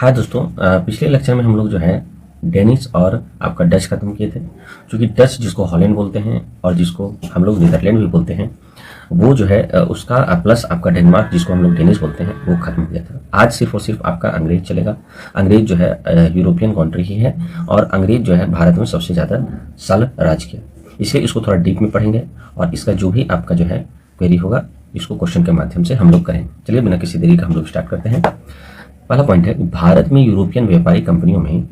हाँ दोस्तों, पिछले लेक्चर में हम लोग जो है डेनिश और आपका डच खत्म किए थे। क्योंकि डच जिसको हॉलैंड बोलते हैं और जिसको हम लोग नीदरलैंड भी बोलते हैं, वो जो है उसका प्लस आपका डेनमार्क जिसको हम लोग डेनिश बोलते हैं वो खत्म हो गया था। आज सिर्फ और सिर्फ आपका अंग्रेज चलेगा। अंग्रेज जो है यूरोपियन कंट्री ही है और अंग्रेज जो है भारत में सबसे ज़्यादा साल राज किया। इसलिए इसको थोड़ा डीप में पढ़ेंगे और इसका जो भी आपका जो है क्वेरी होगा इसको क्वेश्चन के माध्यम से हम लोग करेंगे। चलिए बिना किसी देरी का हम लोग स्टार्ट करते हैं। पहला पॉइंट है, भारत में यूरोपियन व्यापारी कंपनियों में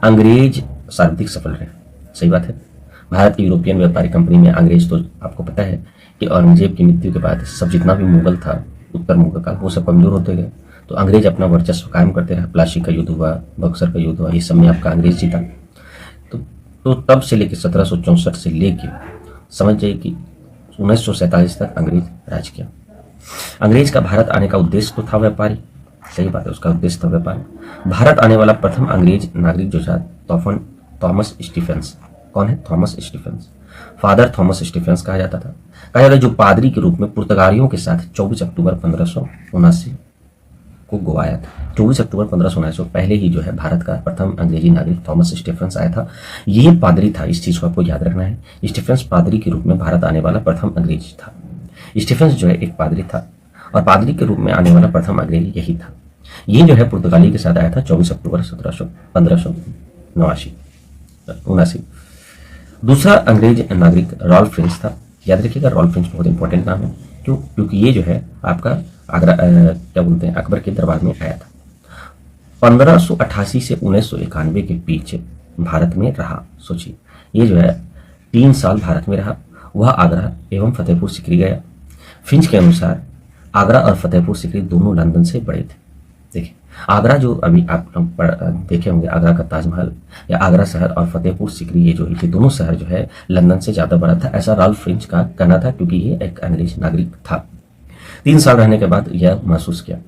अंग्रेज सर्वाधिक सफल रहे। सही बात है। भारत की यूरोपियन व्यापारी कंपनी में अंग्रेज, तो आपको पता है कि औरंगजेब की मृत्यु के बाद सब जितना भी मुगल था, उत्तर मुगल का, वो सब कमजोर होते गए। तो अंग्रेज अपना वर्चस्व कायम करते रहे। प्लासी का युद्ध हुआ, बक्सर का युद्ध हुआ, ये सब में आपका अंग्रेज जीता। तो तब से लेकर 1764 से लेके समझ जाइए कि 1947 तक अंग्रेज राज किया। अंग्रेज का भारत आने का उद्देश्य तो था व्यापारी। सही बात है, उसका उद्देश्य था व्यापार। भारत आने वाला प्रथम अंग्रेज नागरिक जो था थॉमस स्टीफेंस। कौन है? Thomas Stephens. Father Thomas Stephens कहा जाता था। कहा जाता है जो पादरी के रूप में पुर्तगालियों के साथ 24 अक्टूबर 1579 को गोवा आया था। 24 अक्टूबर 1579 पहले ही जो है भारत का प्रथम अंग्रेजी नागरिक थॉमस स्टीफेंस आया था। ये पादरी था, इस चीज को आपको याद रखना है। स्टीफेंस पादरी के रूप में भारत आने वाला प्रथम अंग्रेज था। स्टीफेंस जो है एक पादरी था और पादरी के रूप में आने वाला प्रथम अंग्रेजी यही था। ये जो है पुर्तगाली के साथ आया था 24 अक्टूबर 1579। दूसरा अंग्रेज नागरिक रॉल्फ फिंच था। याद रखिएगा, रॉल्फ फिंच बहुत इंपॉर्टेंट नाम है। क्यों? क्योंकि ये जो है आपका आगरा क्या बोलते हैं, अकबर के दरबार में आया था। 1588 से 1991 के बीच भारत में रहा। सोचिए, ये जो है 3 साल भारत में रहा। वह आगरा एवं फतेहपुर सिकरी गया। फिंच के अनुसार आगरा और फतेहपुर सिकरी दोनों लंदन से बड़े थे। देखिए, आगरा जो अभी आप लोग देखे होंगे, आगरा का ताजमहल या आगरा शहर और फतेहपुर सिकरी, ये दोनों शहर जो है लंदन से ज़्यादा बड़ा था। ऐसा रॉल्फ फिंच का कहना था, क्योंकि ये एक अंग्रेज नागरिक था। 3 साल रहने के बाद यह महसूस किया।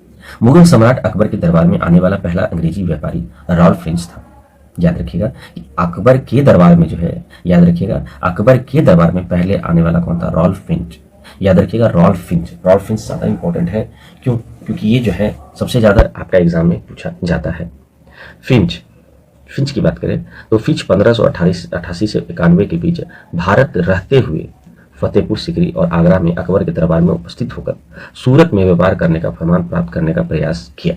मुगल सम्राट अकबर के दरबार में आने वाला पहला अंग्रेजी व्यापारी रॉल्फ फिंच था। याद रखिएगा कि अकबर के दरबार में जो है, याद रखिएगा अकबर के दरबार में पहले आने वाला कौन था? Ralph Fitch. याद रखिएगा रॉल्फ फिंच। रॉल्फ फिंच ज़्यादा इंपॉर्टेंट है। क्यों? क्योंकि ये जो है सबसे ज़्यादा आपका एग्जाम में पूछा जाता है। फिंच की बात करें तो फिंच 1588 से 91 के बीच भारत रहते हुए फतेहपुर सिकरी और आगरा में अकबर के दरबार में उपस्थित होकर सूरत में व्यापार करने का फरमान प्राप्त करने का प्रयास किया।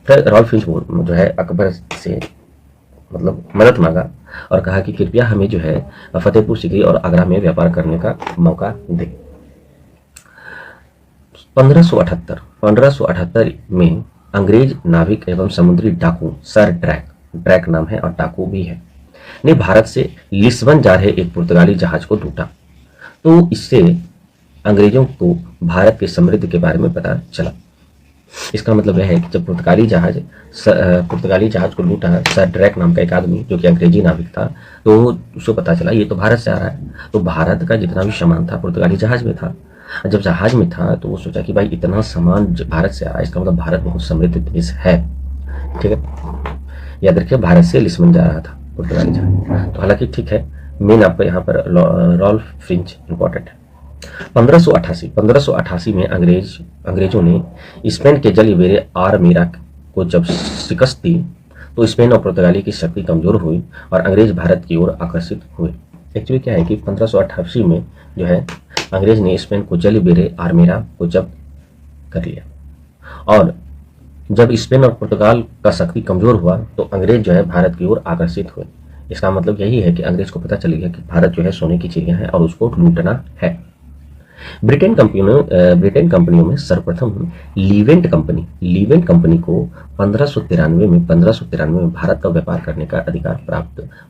फिर रॉल्फ फिंच जो है अकबर से मतलब मदद मांगा और कहा कि कृपया हमें जो है फतेहपुर सिकरी और आगरा में व्यापार करने का मौका दें। 1578 में अंग्रेज नाविक एवं समुद्री डाकू सर ड्रैक नाम है और डाकू भी है, ने भारत से लिस्बन जा रहे एक पुर्तगाली जहाज को लूटा। तो इससे अंग्रेजों को भारत के समृद्धि के बारे में पता चला। इसका मतलब यह है कि जब पुर्तगाली जहाज को लूटा सर ड्रैक नाम का एक आदमी जो कि अंग्रेजी नाविक था, तो उसको पता चला ये तो भारत से आ रहा है। तो भारत का जितना भी सामान था पुर्तगाली जहाज में था। जब जहाज में था तो वो सोचा कि भाई इतना सामान भारत से आ रहा है, इसका मतलब भारत बहुत समृद्ध देश है। ठीक है, याद रखिए भारत से लिस्बन जा रहा था पुर्तगाली जहाज। तो हालांकि ठीक है, मेन आपको यहाँ पर रॉल्फ फिंच इंपॉर्टेंट है। 1588 में अंग्रेजों ने स्पेन के जलिबेरे आरमीरा को जब शिकस्त दी तो स्पेन और पुर्तगाली की शक्ति कमजोर हुई और अंग्रेज भारत की ओर आकर्षित हुए। एक्चुअली क्या है कि 1588 में जो है अंग्रेज ने स्पेन को जलिबेरे आरमीरा को जब्त कर लिया और जब स्पेन और पुर्तगाल का शक्ति कमजोर हुआ तो अंग्रेज जो है भारत की ओर आकर्षित हुए। इसका मतलब यही है कि अंग्रेज को पता चल गया कि भारत जो है सोने की चिड़िया है और उसको लूटना है। ब्रिटेन कंपनियों में सर्वप्रथम लीवेंट कंपनी को 1593 में भारत का व्यापार करने का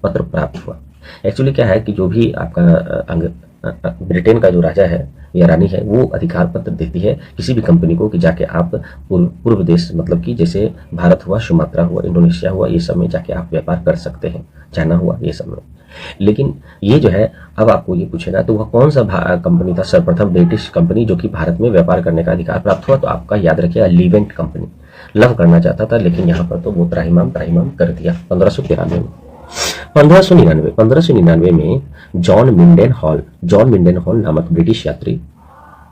पत्र प्राप्त हुआ। एक्चुअली क्या है कि जो भी आपका ब्रिटेन का जो राजा है या रानी है वो अधिकार पत्र देती है किसी भी कंपनी को कि जाके आप पूर्व देश, मतलब कि जैसे भारत हुआ, सुमात्रा हुआ, इंडोनेशिया हुआ, ये सब में जाके आप व्यापार कर सकते हैं, चाइना हुआ, ये सब में। लेकिन ये जो है अब आपको ये पूछेगा तो वह कौन सा कंपनी था? सर्वप्रथम ब्रिटिश कंपनी जो कि भारत में व्यापार करने का अधिकार प्राप्त हुआ। तो आपका याद रखिएगा लीवेंट कंपनी। लव करना चाहता था लेकिन यहाँ पर तो वो त्राहिमाम कर दिया 1593 में। 1599 में जॉन मिंडेन हॉल नामक ब्रिटिश यात्री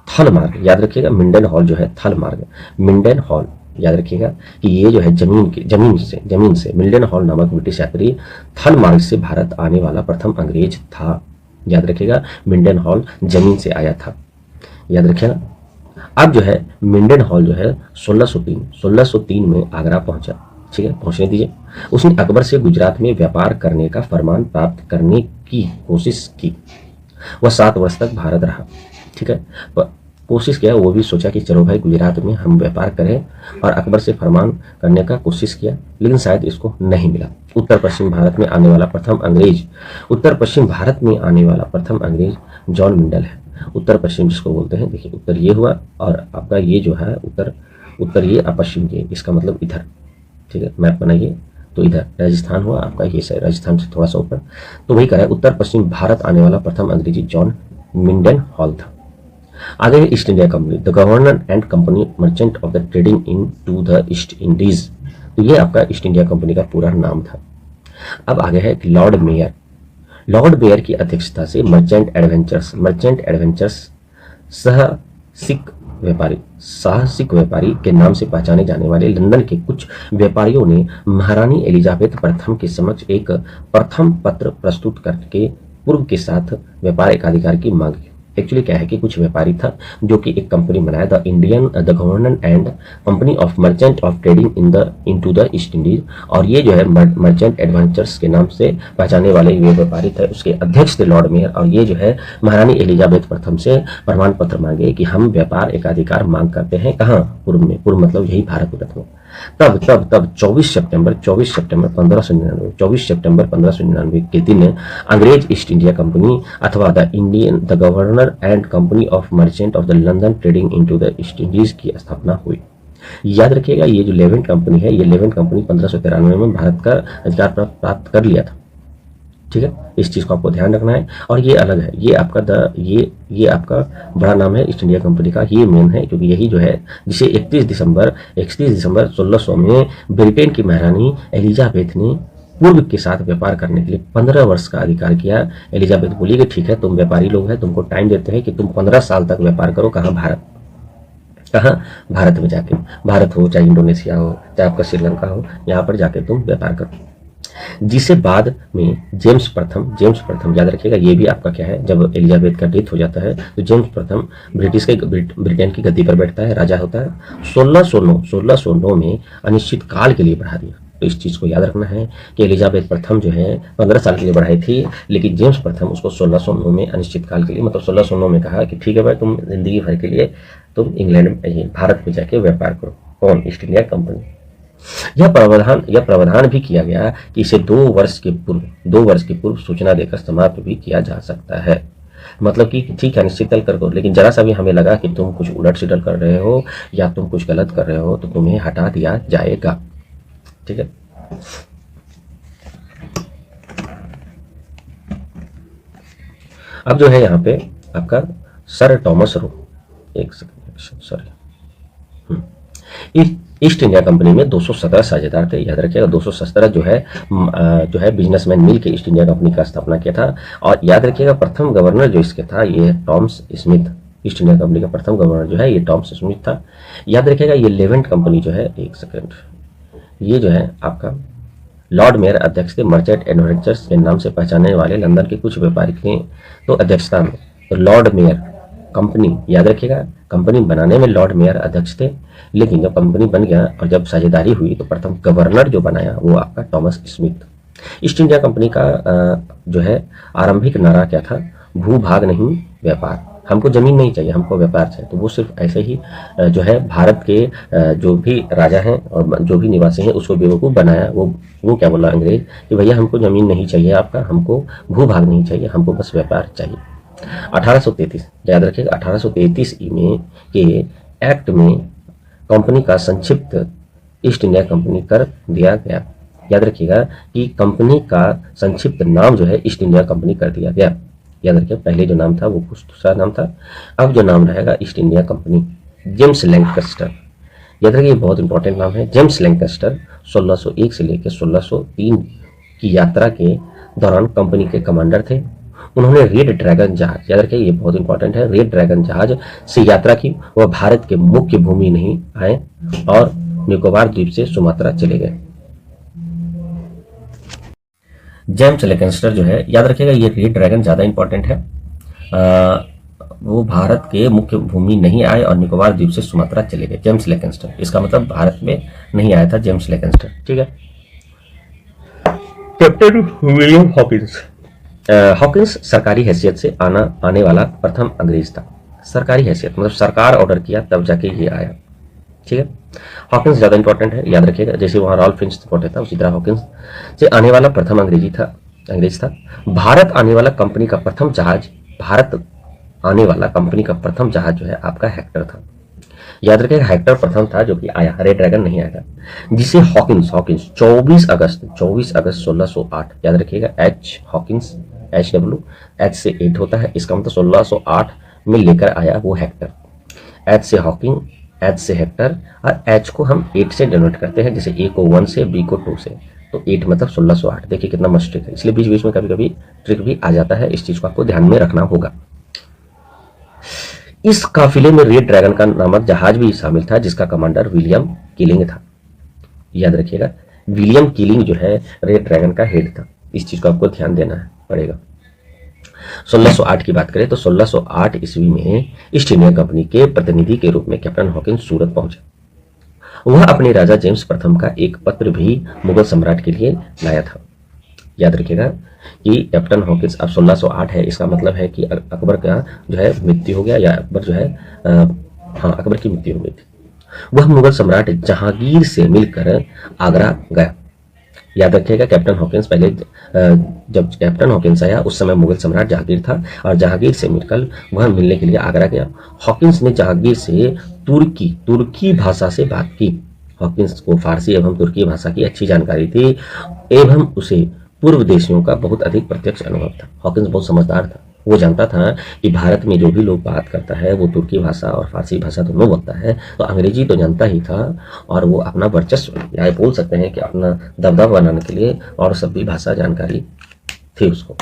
थल मार्ग, याद रखिएगा मिंडेन हॉल जो है थल मार्ग, मिंडेन हॉल याद रखिएगा कि ये जो है जमीन से मिल्टन हॉल नामक ब्रिटिश यात्री थल मार्ग से भारत आने वाला प्रथम अंग्रेज था। याद रखिएगा, मिल्टन हॉल जमीन से आया था। याद रखिएगा। अब जो है मिल्टन हॉल जो है 1603 में आगरा पहुंचा। ठीक है, पहुंचने दीजिए। उसने अकबर से गुजरात में व्यापार करने का फरमान प्राप्त करने की कोशिश की। वह 7 वर्ष तक भारत रहा। ठीक है, कोशिश किया, वो भी सोचा कि चलो भाई गुजरात में हम व्यापार करें, और अकबर से फरमान करने का कोशिश किया, लेकिन शायद इसको नहीं मिला। उत्तर पश्चिम भारत में आने वाला प्रथम अंग्रेज जॉन मिंडल है। उत्तर पश्चिम जिसको बोलते हैं, देखिए उत्तर ये हुआ और आपका ये जो है उत्तर ये और पश्चिम ये, इसका मतलब इधर। ठीक है, मैप बनाइए तो इधर राजस्थान हुआ आपका, ये साइड राजस्थान से थोड़ा सा ऊपर, तो वही कह रहा है उत्तर पश्चिम भारत आने वाला प्रथम अंग्रेजी जॉन मिल्टन हॉल था। आगे East India company, the governor and company merchant of the trading in to the East Indies, तो ये आपका ईस्ट इंडिया कंपनी का पूरा नाम था। अब आगे है लॉर्ड मेयर की अध्यक्षता से मर्चेंट एडवेंचर्स साहसिक व्यापारी के नाम से पहचाने जाने वाले लंदन के कुछ व्यापारियों ने महारानी एलिजाबेथ प्रथम के समक्ष एक प्रथम पत्र प्रस्तुत करके पूर्व के साथ व्यापार एकाधिकार की मांग की। एक्चुअली क्या है कि कुछ व्यापारी था जो कि एक कंपनी बनाया, the governor and company of merchant of trading into the East Indies, और ये जो है मर्चेंट एडवेंचर्स के नाम से पहचाने वाले ये व्यापारी थे, उसके अध्यक्ष थे लॉर्ड मेयर, और ये जो है महारानी एलिजाबेथ प्रथम से प्रमाण पत्र मांगे कि हम व्यापार एकाधिकार मांग करते हैं। कहाँ? पूर्व में, पूर्व मतलब यही भारत में। तब 24 सितंबर 1599 के दिन अंग्रेज ईस्ट इंडिया कंपनी अथवा the governor and company of merchant of the London trading into the East Indies की स्थापना हुई। याद रखिएगा, ये जो लेवेंट कंपनी है, ये लेवेंट कंपनी 1593 में भारत का अधिकार प्राप्त कर लिया था। ठीक है, इस चीज को आपको ध्यान रखना है। और ये अलग है, ये आपका ये आपका बड़ा नाम है ईस्ट इंडिया कंपनी का, ये मेन है, क्योंकि यही जो है जिसे 31 दिसंबर 1600 में ब्रिटेन की महारानी एलिजाबेथ ने पूर्व के साथ व्यापार करने के लिए 15 वर्ष का अधिकार किया। एलिजाबेथ बोली कि ठीक है, तुम व्यापारी लोग हैं, तुमको टाइम देते हैं कि तुम 15 साल तक व्यापार करो। कहाँ? भारत में जाके, भारत हो चाहे इंडोनेशिया हो चाहे आपका श्रीलंका हो, यहाँ पर जाके तुम व्यापार करो। जिसे बाद में जेम्स प्रथम याद रखिएगा, ये भी आपका क्या है, जब एलिजाबेथ का डेथ हो जाता है तो जेम्स प्रथम ब्रिटेन की गद्दी पर बैठता है, राजा होता है। 1609 में अनिश्चित काल के लिए बढ़ा दिया। तो इस चीज को याद रखना है कि एलिजाबेथ प्रथम जो है 15 साल के लिए बढ़ाई थी, लेकिन जेम्स प्रथम उसको 1609 में अनिश्चित काल के लिए, मतलब 1609 में कहा कि ठीक है भाई, तुम जिंदगी भर के लिए तुम इंग्लैंड में, भारत में जाके व्यापार करो। कौन? East India company. यह प्रावधान भी किया गया कि इसे 2 वर्ष के पूर्व सूचना देकर समाप्त भी किया जा सकता है। मतलब कि ठीक है, निश्चित कर दो, लेकिन जरा सा भी हमें लगा कि तुम कुछ उलट सिलट कर रहे हो या तुम कुछ गलत कर रहे हो तो तुम्हें हटा दिया जाएगा। ठीक है, अब जो है यहाँ पे आपका सर टॉमस रो, एक second, sorry, east India company में 217 साझेदार थे। याद रखिएगा, 217 जो है बिजनेसमैन मिल के ईस्ट इंडिया कंपनी का स्थापना किया था। और याद रखिएगा, प्रथम गवर्नर जो इसके था ये Thomas Smith, east India company का प्रथम गवर्नर जो है ये टॉमस स्मिथ था। याद रखिएगा, ये लेवेंट कंपनी जो है, एक सेकंड, ये जो है आपका लॉर्ड मेयर अध्यक्ष थे। मर्चेंट एडवेंचर्स के नाम से पहचाने वाले लंदन के कुछ व्यापारी थे तो अध्यक्षता में, तो लॉर्ड मेयर कंपनी, याद रखिएगा, कंपनी बनाने में लॉर्ड मेयर अध्यक्ष थे, लेकिन जब कंपनी बन गया और जब साझेदारी हुई तो प्रथम गवर्नर जो बनाया वो आपका Thomas Smith. East India company का जो है आरंभिक नारा क्या था? भूभाग नहीं व्यापार, हमको जमीन नहीं चाहिए, हमको व्यापार चाहिए। तो वो सिर्फ ऐसे ही जो है भारत के जो भी राजा हैं और जो भी निवासी हैं उसको बेवकूफ़ बनाया। वो क्या बोला अंग्रेज कि भैया हमको जमीन नहीं चाहिए आपका, हमको भूभाग नहीं चाहिए, हमको बस व्यापार चाहिए। 1833 याद रखिएगा, 1833 में के एक्ट में कंपनी का संक्षिप्त ईस्ट इंडिया कंपनी कर दिया गया। याद रखिएगा कि कंपनी का संक्षिप्त नाम जो है ईस्ट इंडिया कंपनी कर दिया गया। याद रखिए, पहले जो नाम था वो कुछ दूसरा नाम था, अब जो नाम रहेगा ईस्ट इंडिया कंपनी। जेम्स लैंकस्टर, याद रखिए बहुत इंपॉर्टेंट नाम है। जेम्स लैंकस्टर 1601 से लेकर 1603 की यात्रा के दौरान कंपनी के कमांडर थे। उन्होंने रेड ड्रैगन जहाज, याद रखिए ये बहुत इंपॉर्टेंट है, रेड ड्रैगन जहाज से यात्रा की। वह भारत के मुख्य भूमि नहीं आए और निकोबार द्वीप से सुमात्रा चले गए। जेम्स लेकेंस्टर जो है, याद रखिएगा ये रेड ड्रैगन ज़्यादा इंपॉर्टेंट है। वो भारत के मुख्य भूमि नहीं आए और निकोबार द्वीप से सुमात्रा चले गए। जेम्स लेकेंस्टर, इसका मतलब भारत में नहीं आया था जेम्स लेकेंस्टर, ठीक है। Captain William Hawkins. हॉकिंस सरकारी हैसियत से आने वाला प्रथम अंग्रेज था। सरकारी हैसियत मतलब सरकार ऑर्डर किया तब जाके ये आया, ठीक है। हॉकिंस ज्यादा इंपॉर्टेंट है, याद रखिएगा। जैसे वहां रॉल्फ फिंच इंपॉर्टेंट था, उसी तरह हॉकिंस से आने वाला प्रथम अंग्रेज था। भारत आने वाला कंपनी का प्रथम जहाज जो है आपका हेक्टर था। याद रखिएगा हेक्टर प्रथम था जो कि आया, रेड ड्रैगन नहीं आया था। जिसे हॉकिंस 24 अगस्त 1608, याद रखिएगा हॉकिंस H से 8 होता है, इसका मतलब 1608 में लेकर आया वो हेक्टर। H से हॉकिंग, H से हेक्टर, और H को हम 8 से डिनोट करते हैं, जैसे A को 1 से, B को 2 से, तो 8 मतलब 1608। देखिए कितना मस्त ट्रिक है, इसलिए बीच बीच में कभी कभी ट्रिक भी आ जाता है, इस चीज को आपको ध्यान में रखना होगा। इस काफिले में रेड ड्रैगन का नामक जहाज भी शामिल था, जिसका कमांडर विलियम कीलिंग था। याद रखिएगा विलियम कीलिंग जो है रेड ड्रैगन का हेड था, इस चीज को आपको ध्यान देना पड़ेगा। 1608 की बात करें तो 1608 ईस्वी में ईस्ट इंडिया कंपनी के प्रतिनिधि के रूप में कैप्टन हॉकिंस सूरत पहुंचा। वह अपने राजा जेम्स प्रथम का एक पत्र भी मुगल सम्राट के लिए लाया था। याद रखिएगा कि कैप्टन हॉकिंस अब 1608 है, इसका मतलब है कि अकबर का जो है मृत्यु हो गया, या अकबर जो है अकबर की मृत्यु हो गई थी। वह मुगल सम्राट जहांगीर से मिलकर आगरा गया। याद रखिएगा कैप्टन हॉकिंस पहले जब कैप्टन हॉकिंस आया उस समय मुगल सम्राट जहांगीर था, और जहांगीर से मिलकर वह मिलने के लिए आगरा गया। हॉकिंस ने जहांगीर से तुर्की भाषा से बात की। हॉकिंस को फारसी एवं तुर्की भाषा की अच्छी जानकारी थी एवं उसे पूर्व देशियों का बहुत अधिक प्रत्यक्ष अनुभव था। हॉकिंस बहुत समझदार था, वो जानता था कि भारत में जो भी लोग बात करता है वो तुर्की भाषा और फारसी भाषा दोनों बोलता है, तो अंग्रेजी तो जानता ही था, और वो अपना वर्चस्व या बोल सकते हैं कि अपना दबदबा बनाने के लिए और सभी भाषा जानकारी थी उसको।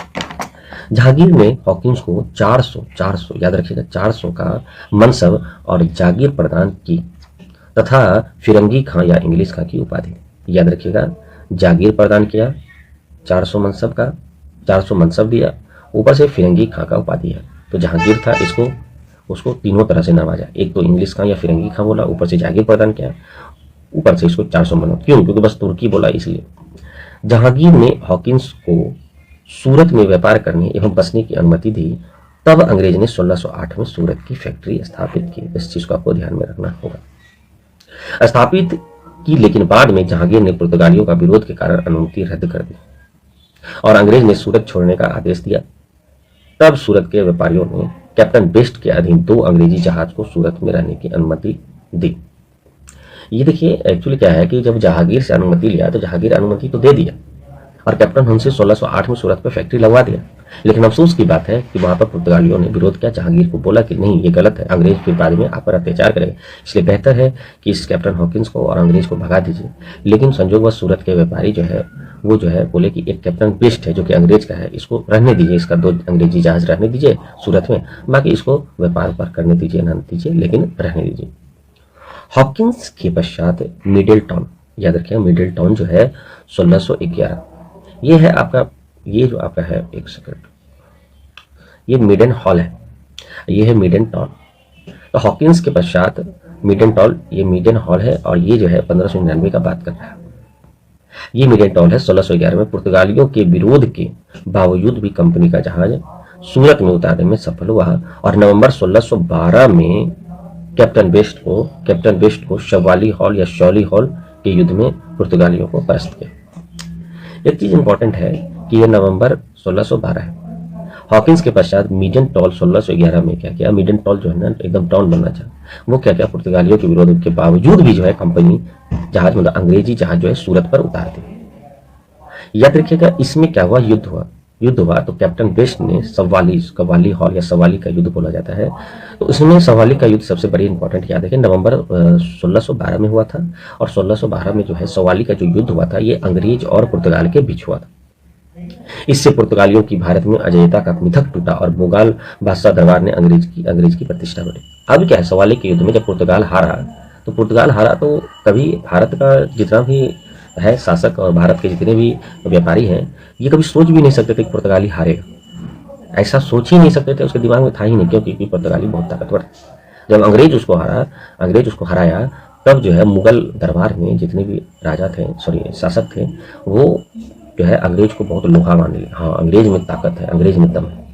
जहांगीर ने हॉकिंस को 400 याद रखिएगा 400 का मनसब और जागीर प्रदान की तथा फिरंगी खां या इंग्लिश खां की उपाधि। याद रखिएगा जागीर प्रदान किया, 400 मनसब दिया, ऊपर से फिरंगी खां का उपाधि है। तो जहांगीर था उसको तीनों तरह से नवाजा, एक तो इंग्लिश खां या फिरंगी खां बोला, ऊपर से जागीर प्रदान किया, ऊपर से इसको 400 मनों। क्यों? क्योंकि बस तुर्की बोला इसलिए। जहांगीर ने हॉकिंस को सूरत में व्यापार करने एवं बसने की अनुमति दी। तब अंग्रेज ने 1608 में सूरत की फैक्ट्री स्थापित की। इस चीज को आपको ध्यान में रखना होगा। स्थापित की, लेकिन बाद में जहांगीर ने पुर्तगालियों का विरोध के कारण अनुमति रद्द कर दी और अंग्रेज ने सूरत छोड़ने का आदेश दिया। तब सूरत के व्यापारियों ने कैप्टन बेस्ट के अधीन 2 अंग्रेजी जहाज को सूरत में रहने की अनुमति दी। ये देखिए एक्चुअली क्या है कि जब जहांगीर से अनुमति लिया तो जहांगीर अनुमति तो दे दिया और कैप्टन हमसे 1608 में सूरत पर फैक्ट्री लगवा दिया, लेकिन अफसोस की बात है कि वहां पर पुर्तगालियों ने विरोध किया। जहांगीर को बोला कि नहीं ये गलत है, अंग्रेज फिर बाद में आप पर अत्याचार करेंगे, इसलिए बेहतर है कि इस कैप्टन हॉकिंस को और अंग्रेज को भगा दीजिए। लेकिन संजोगवश सूरत के व्यापारी जो है वो जो है बोले कि एक कैप्टन बेस्ट है जो कि अंग्रेज का है, इसको रहने दीजिए, इसका 2 अंग्रेजी जहाज रहने दीजिए सूरत में, बाकी इसको व्यापार पर करने दीजिए, न दीजिए, लेकिन रहने दीजिए। हॉकिंस के पश्चात मिडिल टाउन, याद रखिएगा मिडिल टाउन जो है 1611, ये है आपका, ये जो आपका है, एक सेकंड, ये मिडन हॉल है, ये है मिडन टाउन। तो हॉकिंस के पश्चात मिडन टाउन, ये मिडन हॉल है, और ये जो है 1599 का बात कर रहा है। ये मिडन टाउन है 1611 में। पुर्तगालियों के विरोध के बावजूद भी कंपनी का जहाज सूरत में उतारने में सफल हुआ और नवंबर 1612 में कैप्टन बेस्ट को शवाली हॉल या शौली हॉल के युद्ध में पुर्तगालियों को परास्त किया। एक चीज इंपॉर्टेंट है कि यह नवंबर 1612 है। हॉकिंस के पश्चात मिडन टॉल 1611 में क्या किया, मिडन टॉल जो है ना एकदम टाउन बनना चाहा, वो क्या किया, पुर्तगालियों के विरोध के बावजूद भी जो है कंपनी जहाज मतलब अंग्रेजी जहाज जो है सूरत पर उतार दी। याद रखिएगा इसमें क्या हुआ, युद्ध हुआ तो कैप्टन बेस्ट ने कवाली हॉल या सवाली का युद्ध बोला जाता है, तो उसमें सवाली का युद्ध सबसे बड़ी इंपॉर्टेंट याद है कि नवंबर 1612 में हुआ था, और 1612 में जो है सवाली का जो युद्ध हुआ था ये अंग्रेज और पुर्तगाल के बीच हुआ था। इससे पुर्तगालियों की भारत में अजयता का मिथक टूटा और मुगल बादशाह दरबार ने अंग्रेज की प्रतिष्ठा बढ़ी। अब क्या है, सवाली के युद्ध में जब पुर्तगाल हारा तो पुर्तगाल हारा तो कभी भारत का जितना भी है शासक और भारत के जितने भी व्यापारी हैं, ये कभी सोच भी नहीं सकते थे कि पुर्तगाली हारेगा। ऐसा सोच ही नहीं सकते थे, उसके दिमाग में था ही नहीं, क्योंकि पुर्तगाली बहुत ताकतवर था। जब अंग्रेज उसको हराया, तब जो है मुगल दरबार में जितने भी राजा थे, सॉरी शासक थे, वो जो है अंग्रेज को बहुत लोहा मान लिया। हाँ, अंग्रेज में ताकत है, अंग्रेज में दम है।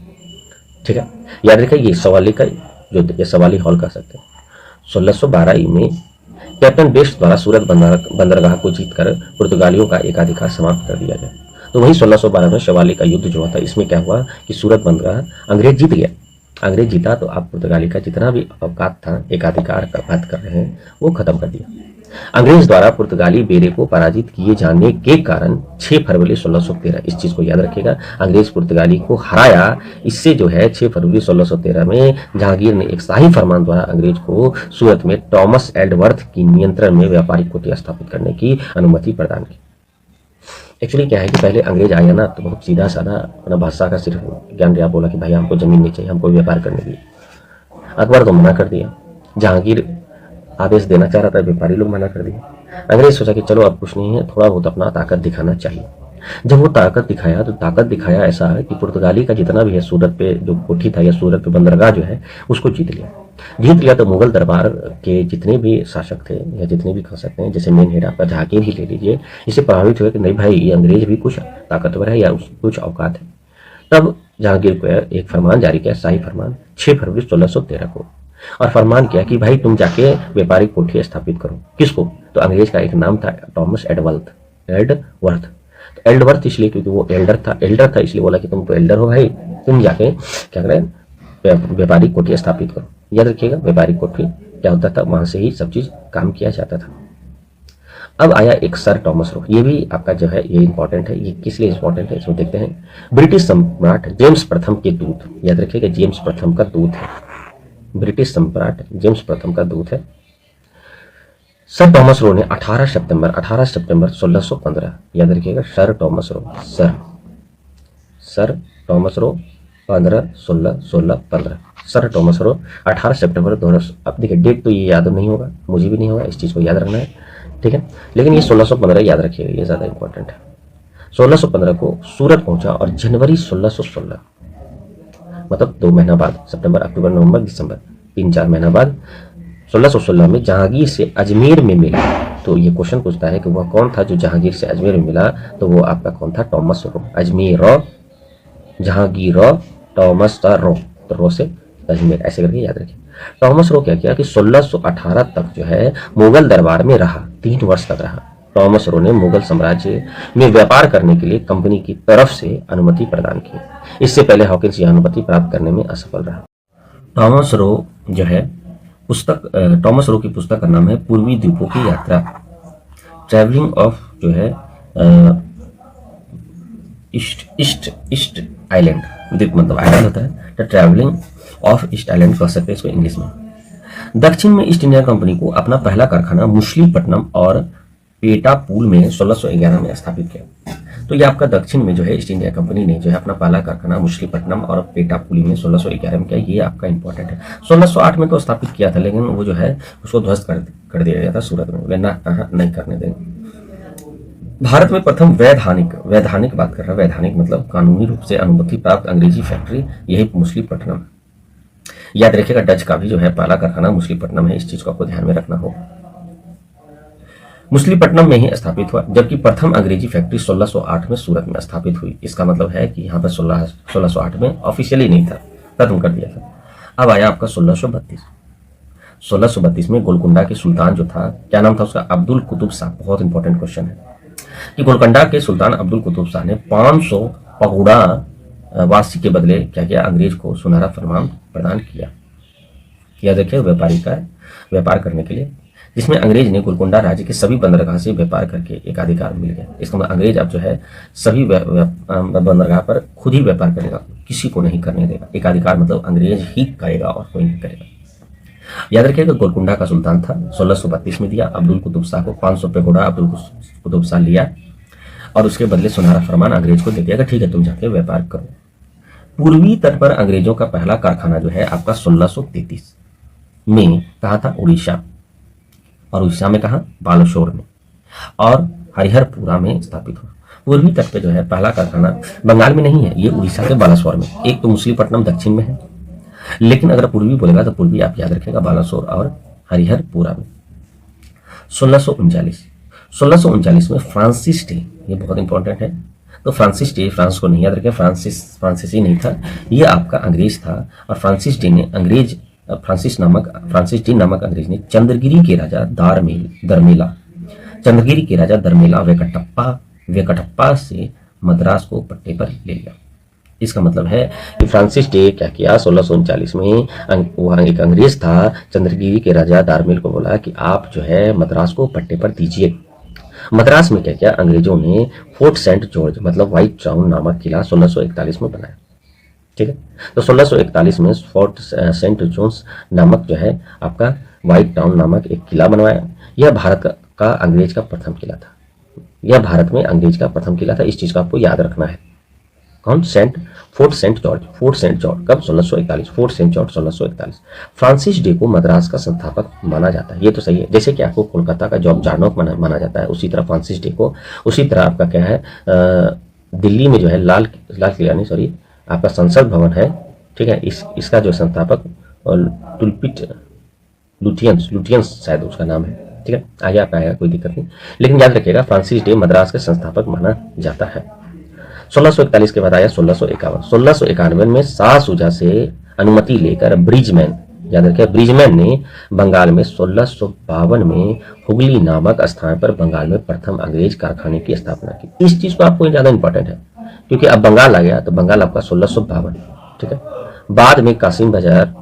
ठीक है, याद रखिए ये सवाली का जो ये सवाली हॉल कर सकते हैं। 1612 में कैप्टन बेस्ट द्वारा सूरत बंदरगाह को जीतकर पुर्तगालियों का एकाधिकार समाप्त कर दिया गया। तो वही 1612 में सवाली का युद्ध जो हुआ था, इसमें क्या हुआ कि सूरत बंदरगाह अंग्रेज जीत गया। अंग्रेज जीता तो आप पुर्तगाली का जितना भी अवकात था, एकाधिकार का बात कर रहे हैं, वो खत्म कर दिया। अंग्रेज द्वारा पुर्तगाली बेड़े को पराजित किए जाने के कारण 6 फरवरी 1613, इस चीज को याद रखिएगा, अंग्रेज पुर्तगाली को हराया। इससे जो है 6 फरवरी 1613 में जहांगीर ने एक शाही फरमान द्वारा अंग्रेज को सूरत में टॉमस एडवर्थ की नियंत्रण में व्यापारिक कुटिया स्थापित करने की अनुमति प्रदान की। एक्चुअली क्या है कि पहले अंग्रेज आया ना, तो बहुत सीधा साधा अपना भाषा का सिर्फ ज्ञान दिया, बोला कि भाई हमको जमीन नहीं चाहिए, हमको व्यापार करने की। अकबर तो मना कर दिया, जहांगीर आदेश देना चाह रहा था, व्यापारी लोग मना कर दिए। अंग्रेज सोचा कि चलो अब कुछ नहीं है, थोड़ा बहुत अपना ताकत दिखाना चाहिए। जब वो ताकत दिखाया तो ताकत दिखाया ऐसा है कि पुर्तगाली का जितना भी है सूरत पे जो कोठी था या सूरत पे बंदरगाह जो है उसको जीत लिया। तो मुगल दरबार के जितने भी शासक थे या जितने भी कह सकते हैं, जैसे मेन हेड आपका जहांगीर ही ले लीजिए, इससे प्रभावित हुए कि नहीं भाई ये अंग्रेज भी कुछ ताकतवर है या कुछ औकात है। तब जहांगीर को एक फरमान जारी किया, शाही फरमान 6 फरवरी 1613 को, और फरमान किया कि भाई तुम जाके व्यापारिक कोठी स्थापित करो। किसको? तो अंग्रेज का एक नाम था टॉमस एडवर्थ। तो एल्डवर्थ इसलिए क्योंकि वो एल्डर था, इसलिए बोला कि तुम तो एल्डर हो भाई, तुम जाके क्या करें, व्यापारिक कोठी स्थापित करो। याद रखिएगा, व्यापारिक कोठी क्या होता था, वहां से ही सब चीज काम किया जाता था। अब आया एक सर टॉमस रो, ये भी आपका जो है ये इंपॉर्टेंट है। ये किस लिए इंपॉर्टेंट है इसमें देखते हैं। ब्रिटिश सम्राट जेम्स प्रथम के दूत, याद रखिएगा जेम्स प्रथम का दूत है, ब्रिटिश सम्राट जेम्स प्रथम का दूत है। सर टॉमस रो ने 18 सितंबर 1615, याद रखिएगा sir Thomas Roe, sir Thomas Roe 15 16 16 15, sir Thomas Roe 18 सितंबर 2000। अब देखिए डेट तो ये याद नहीं होगा, मुझे भी नहीं होगा, इस चीज को याद रखना है, ठीक है। लेकिन ये 1615 याद रखिएगा, ये ज्यादा इंपॉर्टेंट है। 1615 को सूरत पहुंचा और जनवरी 1616, मतलब 2 महीना बाद, सितंबर अक्टूबर नवंबर दिसंबर, 3-4 महीना बाद 1616 में जहांगीर से अजमेर में मिला। तो ये क्वेश्चन पूछता है कि वह कौन था जो जहांगीर से अजमेर में मिला, तो वो आपका कौन था, Thomas Roe. Ajmer Jahangir Thomas Roe, तो रो से अजमेर, ऐसे करके याद रखिए। टॉमस रो क्या किया कि 1618 तक जो है मुगल दरबार में रहा, 3 वर्ष तक रहा। टॉमस रो ने मुगल साम्राज्य में व्यापार करने के लिए कंपनी की तरफ से अनुमति प्रदान की। इससे पहले हॉकिंस यह अनुमति प्राप्त करने में असफल रहा। टॉमस रो जो है टॉमस रो की पुस्तक का नाम है पूर्वी द्वीपों की यात्रा, ट्रैवलिंग ऑफ जो है ईस्ट आइलैंड, द्वीप मतलब आइलैंड होता है, तो ट्रैवलिंग ऑफ ईस्ट आइलैंड कह सकते हैं इसको इंग्लिश में। दक्षिण में ईस्ट इंडिया कंपनी को अपना पहला कारखाना मुछलीपट्टनम और पेटापुल में 1611 में स्थापित किया। तो ये आपका दक्षिण में जो है ईस्ट इंडिया कंपनी ने जो है अपना पहला कारखाना मुछलीपट्टनम और पेटापुली में 1611 में किया। ये आपका इंपॉर्टेंट है। 1608 में तो स्थापित किया था, लेकिन वो जो है उसको ध्वस्त कर दिया गया था सूरत में, वे नहीं करने देंगे। भारत में प्रथम वैधानिक बात कर रहा है, वैधानिक मतलब कानूनी रूप से अनुमति प्राप्त अंग्रेजी फैक्ट्री यही मुछलीपट्टनम। याद रखिएगा डच का भी जो है पहला कारखाना मुछलीपट्टनम है, इस चीज को आपको ध्यान में रखना होगा। मुछलीपट्टनम में ही स्थापित हुआ, जबकि प्रथम अंग्रेजी फैक्ट्री 1608 में सूरत में स्थापित हुई। इसका मतलब है कि यहाँ पर 1608 में ऑफिशियली नहीं था, खत्म कर दिया था। अब आया आपका 1632 में गोलकुंडा के सुल्तान जो था, क्या नाम था उसका, अब्दुल कुतुब शाह। बहुत इंपॉर्टेंट क्वेश्चन है कि गोलकुंडा के सुल्तान अब्दुल कुतुब शाह ने 500 पगोड़ा वासी के बदले क्या किया, अंग्रेज को सुनहरा फरमान प्रदान किया। देखिए व्यापार करने के लिए, जिसमें अंग्रेज ने गोलकुंडा राज्य के सभी बंदरगाह से व्यापार करके एक अधिकार मिल गया। इसका मतलब अंग्रेज अब जो है सभी बंदरगाह पर खुद ही व्यापार करेगा, किसी को नहीं करने देगा। एक अधिकार मतलब अंग्रेज ही करेगा और कोई नहीं करेगा। याद रखिएगा गोलकुंडा का सुल्तान था, 1632 में दिया अब्दुल कुतुब शाह को 500 पेगोड़ा अब्दुल कुतुब शाह लिया और उसके बदले सुनहरा फरमान अंग्रेज को दे दिया, ठीक है तुम जाके व्यापार करो। पूर्वी तट पर अंग्रेजों का पहला कारखाना जो है आपका 1633 में कहा था, उड़ीसा। और उड़ीसा में कहाँ, बालासोर में, और हरिहरपुरा में स्थापित हुआ। पूर्वी तट पे जो है पहला कारखाना बंगाल में नहीं है, ये उड़ीसा के बालासोर में। एक तो मछलीपट्टनम दक्षिण में है, लेकिन अगर पूर्वी बोलेगा तो पूर्वी आप याद रखिएगा बालासोर और हरिहरपुरा में। 1639 में फ्रांसिस डे, ये बहुत इंपॉर्टेंट है। तो फ्रांसिस डे, फ्रांस को नहीं याद रखें, फ्रांसीसी नहीं था, ये आपका अंग्रेज था। और फ्रांसिस डे नामक अंग्रेज ने चंद्रगिरी के राजा दरमेला वेकटप्पा से मद्रास को पट्टे पर ले लिया। इसका मतलब है कि फ्रांसिस डे क्या किया, 1639 में वहां एक अंग्रेज था, चंद्रगिरी के राजा दारमेल को बोला कि आप जो है मद्रास को पट्टे पर दीजिए। मद्रास में क्या किया, अंग्रेजों ने फोर्ट सेंट जॉर्ज मतलब व्हाइट टाउन नामक किला 1641 में बनाया। ठीक है, तो 1641 में फोर्ट सेंट जॉर्ज नामक जो है आपका व्हाइट टाउन नामक एक किला बनवाया। यह भारत का अंग्रेज का प्रथम किला था। यह भारत में अंग्रेज का प्रथम किला था। इस चीज को आपको याद रखना है। कौन, फोर्ट सेंट जॉर्ज कब, 1641, Fort Saint George 1641। Francis Day को मद्रास का संस्थापक माना जाता है, ये तो सही है। जैसे कि आपको कोलकाता का जॉब जार्नोक माना जाता है, उसी तरह फ्रांसिस डे को, उसी तरह आपका क्या है दिल्ली में जो है लाल किला नहीं, सॉरी, आपका संसद भवन है, ठीक है, इसका जो संस्थापक टुलपिट लुटियंस शायद उसका नाम है। ठीक है, आगे आपका आएगा, कोई दिक्कत नहीं, लेकिन याद रखिएगा फ्रांसिस डे मद्रास के संस्थापक माना जाता है। 1641 के बाद आया 1651। 1691 में शाह शुजा से अनुमति लेकर ब्रिजमैन, याद रखिए ब्रिजमैन ने बंगाल में 1652 में हुगली नामक स्थान पर बंगाल में प्रथम अंग्रेज कारखाने की स्थापना की। इस चीज को आपको ज्यादा इंपॉर्टेंट है, क्योंकि अब बंगाल आ गया, तो बंगाल आपका 1652। ठीक है, बाद में कासिम बाजार,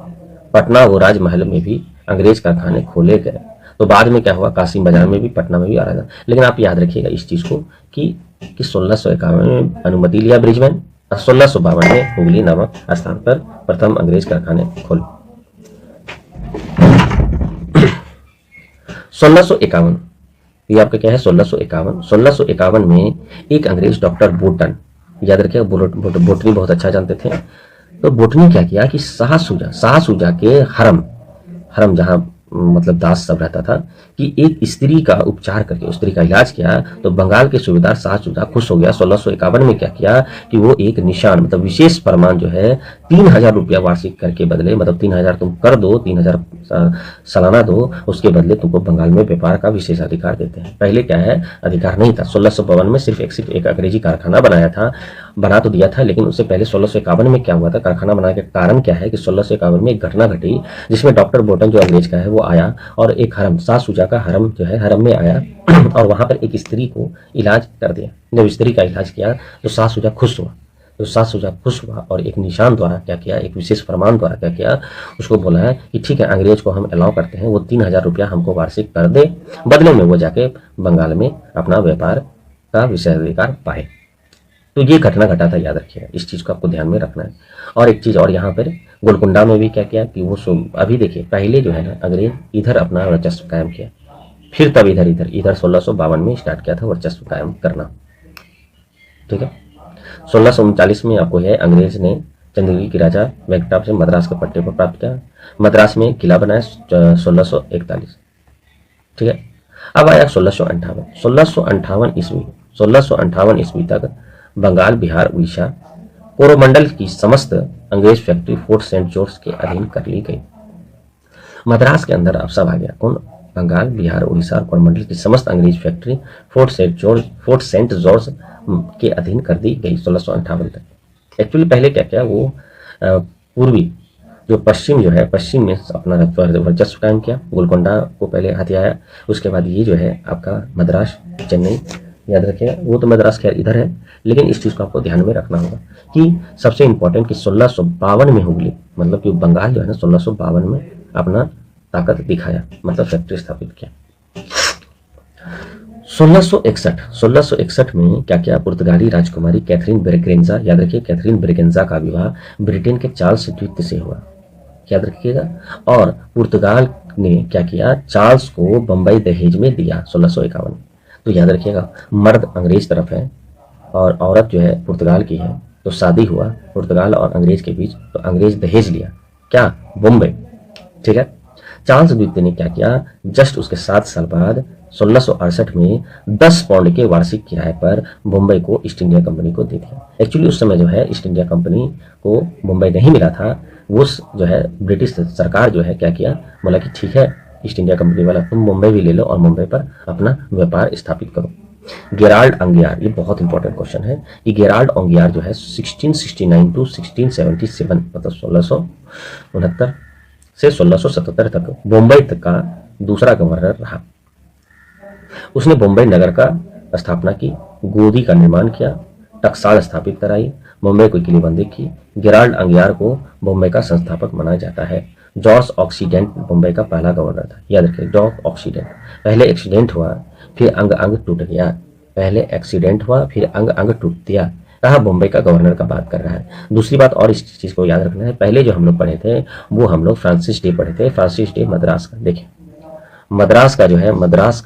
पटना व राजमहल में भी अंग्रेज कारखाने खोले गए। तो बाद में क्या हुआ, कासिम बाजार में भी, पटना में भी आ रहा था। लेकिन आप याद रखिएगा इस चीज को कि 1651 में अनुमति लिया ब्रिजमैन, और 1652 में हुगली नामक स्थान पर प्रथम अंग्रेज कारखाने खोले। 1651, ये आपका क्या है 1651 में एक अंग्रेज डॉक्टर बोटन, याद रखिएगा बोटनी बहुत अच्छा जानते थे। तो बोटनी क्या किया कि शाह शुजा के हरम जहां मतलब दास सब रहता था, कि एक स्त्री का उपचार करके उस स्त्री का इलाज किया। तो बंगाल के सूबेदार शाह शुजा खुश हो गया। 1651 में क्या किया कि वो एक निशान मतलब विशेष फरमान जो है 3000 रुपया वार्षिक कर के बदले, मतलब 3000 तुम कर दो, 3000 सालाना दो, उसके बदले तुमको बंगाल में व्यापार का विशेष अधिकार देते हैं। पहले क्या है, अधिकार नहीं था। 1652 में सिर्फ एक अंग्रेजी कारखाना बना तो दिया था, लेकिन उससे पहले 1651 में क्या हुआ था, कारखाना बनाने का कारण क्या है कि 1651 में एक घटना घटी जिसमें डॉक्टर बोटन जो अंग्रेज का है वो आया और एक हरम, शाह शुजा का हरम जो है, हरम में आया और वहां पर एक स्त्री को इलाज कर दिया। जब स्त्री का इलाज किया तो शाह शुजा खुश हुआ और एक निशान द्वारा क्या किया, एक विशेष फरमान द्वारा क्या किया, उसको बोला है कि ठीक है अंग्रेज को हम अलाउ करते हैं, वो 3000 रुपया हमको वार्षिक कर दे, बदले में वो जाके बंगाल में अपना व्यापार का विशेषाधिकार पाए। तो ये घटना घटा था, याद रखिएगा, इस चीज को आपको ध्यान में रखना है। और एक चीज और, यहाँ पर गोलकुंडा में भी क्या किया कि वो अभी देखिए पहले जो है ना अंग्रेज इधर अपना वर्चस्व कायम किया, फिर तब इधर 1652 में स्टार्ट किया था वर्चस्व कायम करना। ठीक है, 1639 में आपको है अंग्रेज ने चंद्रगिरी के राजा वेंकटप्पा से मद्रास के पट्टे पर प्राप्त किया। मद्रास में किला बनाया 1641। ठीक है, अब आया 1658 ईस्वी तक बंगाल, बिहार, उड़ीसा, कोरोमंडल की समस्त अंग्रेज फैक्ट्री फोर्ट सेंट जॉर्ज के अधीन कर ली गई। मद्रास के अंदर अब सब आ गया, कौन, बंगाल, बिहार, उड़ीसा और कोरोमंडल की समस्त अंग्रेज फैक्ट्री फोर्ट सेंट जॉर्ज के अधीन कर दी गई 1658 तक। एक्चुअली पहले क्या किया, वो पूर्वी जो पश्चिम में अपना वर्चस्व कायम किया। गोलकोंडा को पहले हथियाया, उसके बाद ये जो है आपका मद्रास, चेन्नई, याद रखिएगा, वो तो मद्रास खैर इधर है, लेकिन इस चीज को आपको ध्यान में रखना होगा कि सबसे इंपॉर्टेंट कि 1652 में हुगली, मतलब कि बंगाल जो है ना 1652 में अपना ताकत दिखाया, मतलब फैक्ट्री स्थापित किया। 1661 में क्या किया, पुर्तगाली राजकुमारी कैथरीन ब्रेगेंजा, याद रखिए कैथरीन ब्रेगेंजा का विवाह ब्रिटेन के चार्ल्स द्वितीय से हुआ, याद रखिएगा। और पुर्तगाल ने क्या किया, चार्ल्स को बंबई दहेज में दिया 1651। तो याद रखिएगा मर्द अंग्रेज तरफ है और औरत जो है पुर्तगाल की है, तो शादी हुआ पुर्तगाल और अंग्रेज के बीच, तो अंग्रेज दहेज लिया क्या, बॉम्बे। ठीक है, चार्ल्स द्वितीय ने क्या किया, जस्ट उसके 7 साल बाद 1668 में 10 पाउंड के वार्षिक किराए पर मुंबई को ईस्ट इंडिया कंपनी को दे दिया। एक्चुअली उस समय जो है ईस्ट इंडिया कंपनी को मुंबई नहीं मिला था, वो जो है ब्रिटिश सरकार जो है क्या किया, बोला कि ठीक है ईस्ट इंडिया कंपनी वाला तुम मुंबई भी ले लो और मुंबई पर अपना व्यापार स्थापित करो। गेराल्ड अंगियार, ये बहुत इंपॉर्टेंट क्वेश्चन है। ये गेराल्ड अंगियार जो है 1669 टू 1677 मतलब 1669 से 1677 तक मुंबई तक का दूसरा गवर्नर रहा। उसने मुंबई नगर का स्थापना की, गोदी का निर्माण किया, टकसाल स्थापित कराई, मुंबई को किलेबंदी की। गेराल्ड अंगियार को मुंबई का संस्थापक माना जाता है। जॉर्ज ऑक्सीडेंट मुंबई का पहला गवर्नर था। याद रखिए जॉर्ज ऑक्सीडेंट, पहले एक्सीडेंट हुआ फिर अंग अंग टूट गया, पहले एक्सीडेंट हुआ फिर अंग अंग टूट गया। कहा मुंबई का गवर्नर का बात कर रहा है। दूसरी बात और इस चीज को याद रखना है, पहले जो हम लोग पढ़े थे वो हम लोग फ्रांसिस डे पढ़े थे, फ्रांसिस डे मद्रास का। देखिए मद्रास का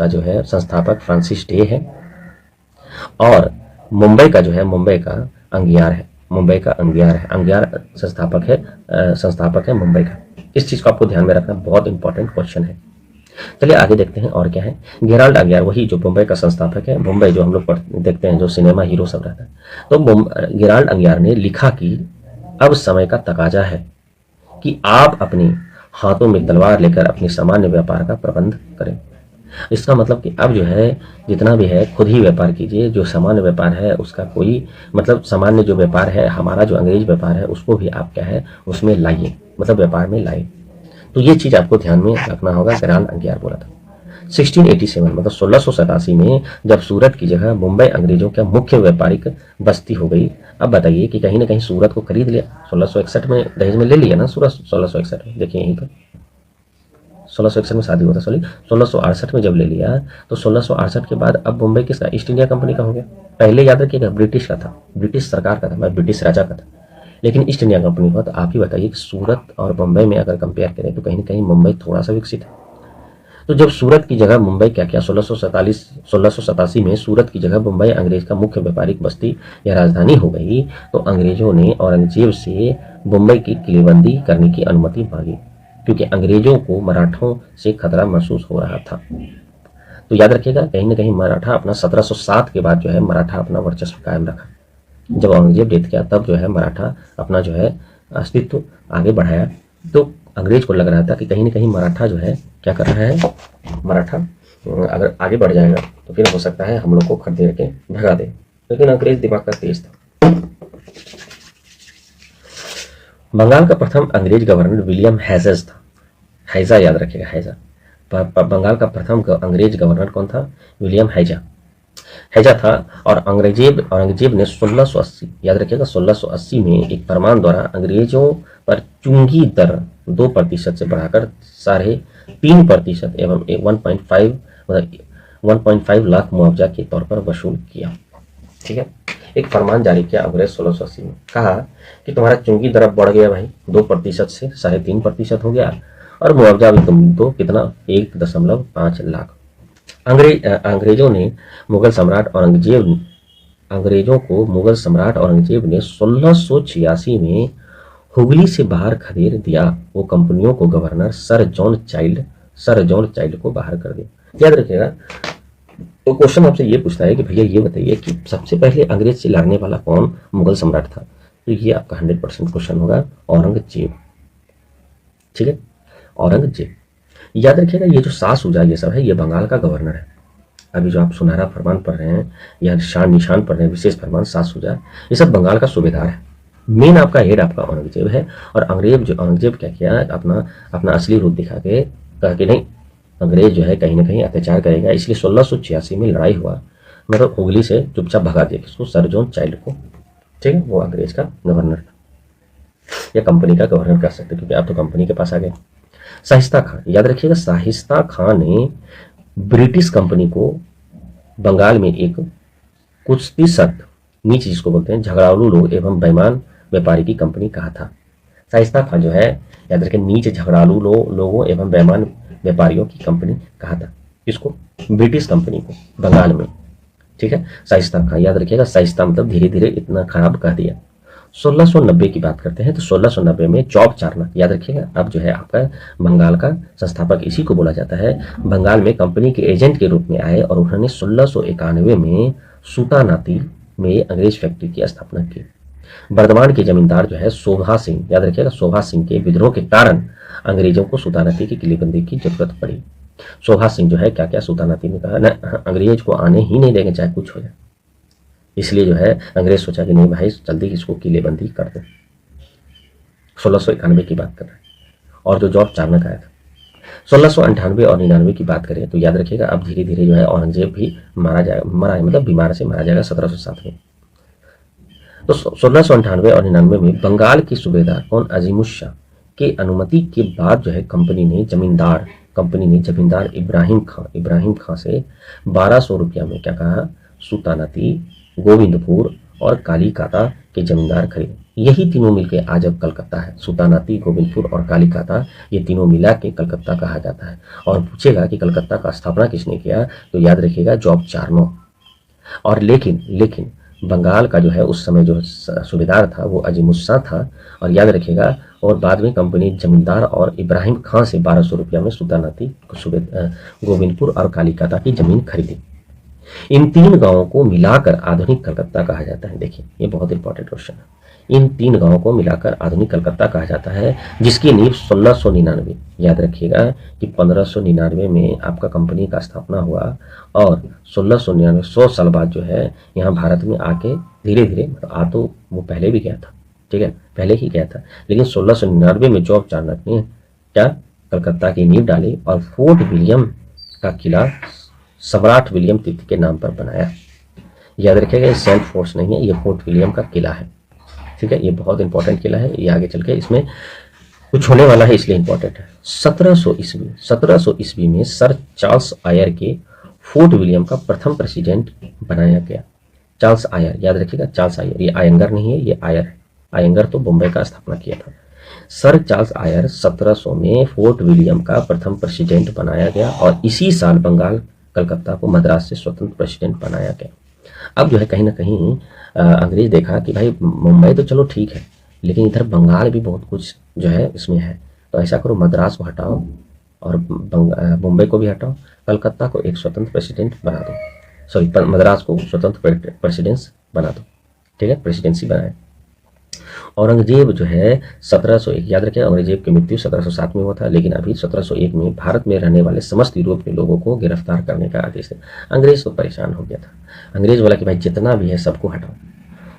जो है संस्थापक फ्रांसिस डे है और मुंबई का जो है मुंबई का अंगियार है, मुंबई का अंगियार है। अंगियार संस्थापक है मुंबई का। इस चीज को आपको ध्यान में रखना, बहुत इंपॉर्टेंट क्वेश्चन है। चलिए आगे देखते हैं और क्या है। गेराल्ड अंगियार वही जो मुंबई का संस्थापक है। मुंबई जो हम लोग देखते हैं जो सिनेमा हीरो सब रहता है, तो गेराल्ड अंगियार ने लिखा कि अब समय का तकाजा है कि आप अपने हाथों में तलवार लेकर अपने सामान्य व्यापार का प्रबंध करें। इसका मतलब कि अब जो है जितना भी है खुद ही व्यापार कीजिए, जो सामान्य व्यापार है उसका कोई मतलब सामान्य जो व्यापार है हमारा जो अंग्रेज व्यापार है उसको भी आप क्या है उसमें लाइए, मतलब व्यापार में लाइए। तो ये चीज आपको ध्यान में रखना होगा। गेराल्ड अंगियार बोला था 1687 मतलब 1687 में जब सूरत की जगह मुंबई अंग्रेजों का मुख्य व्यापारिक बस्ती हो गई। अब बताइए कि कहीं ना कहीं सूरत को खरीद लिया, 1661 में दहेज में ले लिया ना सूरत। 1661 में देखिए यहीं पर 1661 में शादी हुआ था, सॉरी 1668 में जब ले लिया तो 1668 के बाद अब मुंबई किसका, ईस्ट इंडिया कंपनी का हो गया। पहले याद रखिएगा ब्रिटिश का था, ब्रिटिश सरकार का था, मैं ब्रिटिश राजा का था, लेकिन ईस्ट इंडिया कंपनी का। तो आप ही बताइए कि सूरत और मुंबई में अगर कंपेयर करें तो कहीं ना कहीं मुंबई थोड़ा सा विकसित है। तो जब सूरत की जगह मुंबई क्या किया, 1687 में सूरत की जगह मुंबई अंग्रेज का मुख्य व्यापारिक बस्ती या राजधानी हो गई, तो अंग्रेजों ने औरंगजेब से मुंबई की किलेबंदी करने की अनुमति मांगी क्योंकि अंग्रेजों को मराठों से खतरा महसूस हो रहा था। तो याद रखिएगा कहीं ना कहीं मराठा अपना 1707 के बाद जो है मराठा अपना वर्चस्व कायम रखा। जब औरंगजेब डेथ किया तब जो है मराठा अपना जो है अस्तित्व आगे बढ़ाया। तो अंग्रेज को लग रहा था कि कहीं ना कहीं मराठा जो है क्या कर रहा है, मराठा अगर आगे बढ़ जाएगा तो फिर हो सकता है हम लोग को खदेड़ के भगा दे, लेकिन अंग्रेज दिमाग का तेज था। बंगाल का प्रथम अंग्रेज गवर्नर विलियम हैज़ था। हैजा याद रखिएगा, हैजा। बंगाल का प्रथम अंग्रेज गवर्नर कौन था, विलियम हैजा था। और औरंगजेब ने 1680 याद रखिएगा 1680 में एक फरमान द्वारा अंग्रेजों पर चुंगी दर 2% से बढ़ाकर 3.5% एवं 1.5 लाख मुआवजा के तौर पर वसूल किया। ठीक है, एक फरमान जारी किया अंग्रेज 1680 में, कहा कि तुम्हारा चुंगी दर बढ़ गया भाई 2% से 3.5% हो गया और मुआवजा भी तुम दो कितना 1.5 लाख। अंग्रेजों ने मुगल सम्राट औरंगजेब ने 1686 में हुगली से बाहर खदेड़ दिया। वो कंपनियों को गवर्नर सर जॉन चाइल्ड को बाहर कर दिया। याद रखिएगा तो क्वेश्चन आपसे ये पूछता है कि भैया ये बताइए कि सबसे पहले अंग्रेज से लड़ने वाला कौन मुगल सम्राट था। तो ये आपका 100% क्वेश्चन होगा औरंगजेब। ठीक है, औरंगजेब। याद रखिएगा ये जो शाह शुजा ये सब है ये बंगाल का गवर्नर है। अभी जो आप सुनहरा फरमान पढ़ रहे हैं या शान निशान पढ़ रहे हैं, विशेष फरमान शाह शुजा, ये सब बंगाल का सूबेदार है। मेन आपका हेड आपका औरंगजेब है। और औरंगजेब क्या किया, अपना असली रूप दिखा के कहा कि नहीं अंग्रेज जो है कहीं ना कहीं अत्याचार करेगा, इसलिए 1686 में लड़ाई हुआ, मतलब हुगली से चुपचाप भगा दिया किसको, सर जॉन चाइल्ड को। ठीक है, वो अंग्रेज का गवर्नर था या कंपनी का गवर्नर कह सकते क्योंकि आप तो कंपनी के पास आ गए। शाहिस्ता खान, याद रखिएगा शाहिस्ता खान ने ब्रिटिश कंपनी को बंगाल में एक कुश्ती सख्त नीच जिसको बोलते हैं झगड़ालू लोग एवं बेईमान व्यापारी की कंपनी कहा था। शाहिस्ता खान जो है याद रखिए नीच झगड़ालू लोगों एवं बेईमान व्यापारियों की कंपनी कहा था। इसको ब्रिटिश कंपनी को बंगाल में। ठीक है, शाइस्ता खान याद रखिएगा, शाइस्ता मतलब धीरे धीरे इतना खराब कह दिया। 1690 की बात करते हैं तो 1690 में जॉब चार्नक, याद रखिएगा, अब जो है आपका बंगाल का संस्थापक इसी को बोला जाता है, बंगाल में कंपनी के एजेंट के रूप में आए और उन्होंने 1691 में सूतानाती में अंग्रेज फैक्ट्री की स्थापना की। बर्धमान के जमींदार जो है शोभा सिंह, याद रखिएगा, शोभा सिंह के विद्रोह के कारण अंग्रेजों को सूतानाती की किलेबंदी की जरूरत पड़ी। शोभा सिंह जो है क्या क्या सूतानाती में कहा, न अंग्रेज को आने ही नहीं देंगे चाहे कुछ हो जाए, इसलिए जो है अंग्रेज सोचा कि नहीं भाई जल्दी इसको किलेबंदी कर दो। 1691 की बात कर रहे हैं। और जो जॉब चार्नक आया था 1698 और 99 की बात करें तो याद रखिएगा अब धीरे धीरे जो है औरंगजेब भी मरा मतलब बीमार से मारा जाएगा 1707 में। तो 1698 और 99 में बंगाल के सूबेदार कौन, अजीमुश शाह के अनुमति के बाद जो है कंपनी ने जमींदार इब्राहिम खां से 1200 रुपया में क्या कहा, सूतानाती, गोविंदपुर और कालीकाता के जमींदार खरीदे। यही तीनों मिलके आज अब कलकत्ता है। सूतानाती, गोविंदपुर और कालीकाता, ये तीनों मिला के कलकत्ता कहा जाता है। और पूछेगा कि कलकत्ता का स्थापना किसने किया तो याद रखिएगा जॉब चार्नो। और लेकिन बंगाल का जो है उस समय जो सूबेदार था वो अजीमुश शाह था। और याद रखिएगा और बाद में कंपनी जमींदार और इब्राहिम खां से 1200 रुपया में सूतानाती, गोविंदपुर और कालीकाता की जमीन खरीदी। इन तीन गांवों को मिलाकर आधुनिक कलकत्ता कहा जाता है। देखिए ये बहुत इंपॉर्टेंट क्वेश्चन है। इन तीन गांवों को मिलाकर आधुनिक कलकत्ता कहा जाता है, जिसकी नींव 1699, याद रखिएगा कि 1599 में आपका कंपनी का स्थापना हुआ और 1699 100 साल बाद जो है यहाँ भारत में आके धीरे धीरे आ तो वो पहले भी गया था, ठीक है, पहले ही गया था, लेकिन 1699 में जॉब चार्नक ने क्या कलकत्ता की नींव डाली और फोर्ट विलियम का किला सम्राट विलियम तृतीय के नाम पर बनाया। याद रखिएगा ये सेंट फोर्स नहीं है, ये फोर्ट विलियम का किला है, ठीक है, ये बहुत इंपॉर्टेंट किला है, ये आगे चल के इसमें कुछ होने वाला है इसलिए इंपॉर्टेंट है। 1700 ईस्वी में सर चार्ल्स आयर के फोर्ट विलियम का प्रथम प्रेसिडेंट बनाया गया। चार्ल्स आयर, याद रखिएगा चार्ल्स आयर, ये आयंगर नहीं है, ये आयर है। आयंगर तो बम्बई का स्थापना किया था। सर चार्ल्स आयर 1700 में फोर्ट विलियम का प्रथम प्रेसिडेंट बनाया गया और इसी साल बंगाल कलकत्ता को मद्रास से स्वतंत्र प्रेसिडेंट बनाया गया। अब जो है कहीं ना कहीं अंग्रेज देखा कि भाई मुंबई तो चलो ठीक है, लेकिन इधर बंगाल भी बहुत कुछ जो है इसमें है, तो ऐसा करो मद्रास को हटाओ और मुंबई को भी हटाओ, कलकत्ता को एक स्वतंत्र प्रेसिडेंट बना दो, सॉरी मद्रास को स्वतंत्र प्रेसिडेंस बना दो, ठीक है, प्रेसिडेंसी बनाए। औरंगजेब जो है 1701, याद रखिए औरंगजेब की मृत्यु 1707 में हुआ था, लेकिन अभी 1701 में भारत में रहने वाले समस्त यूरोपीय लोगों को गिरफ्तार करने का आदेश है। अंग्रेज तो परेशान हो गया था, अंग्रेज बोला कि भाई जितना भी है सबको हटाओ।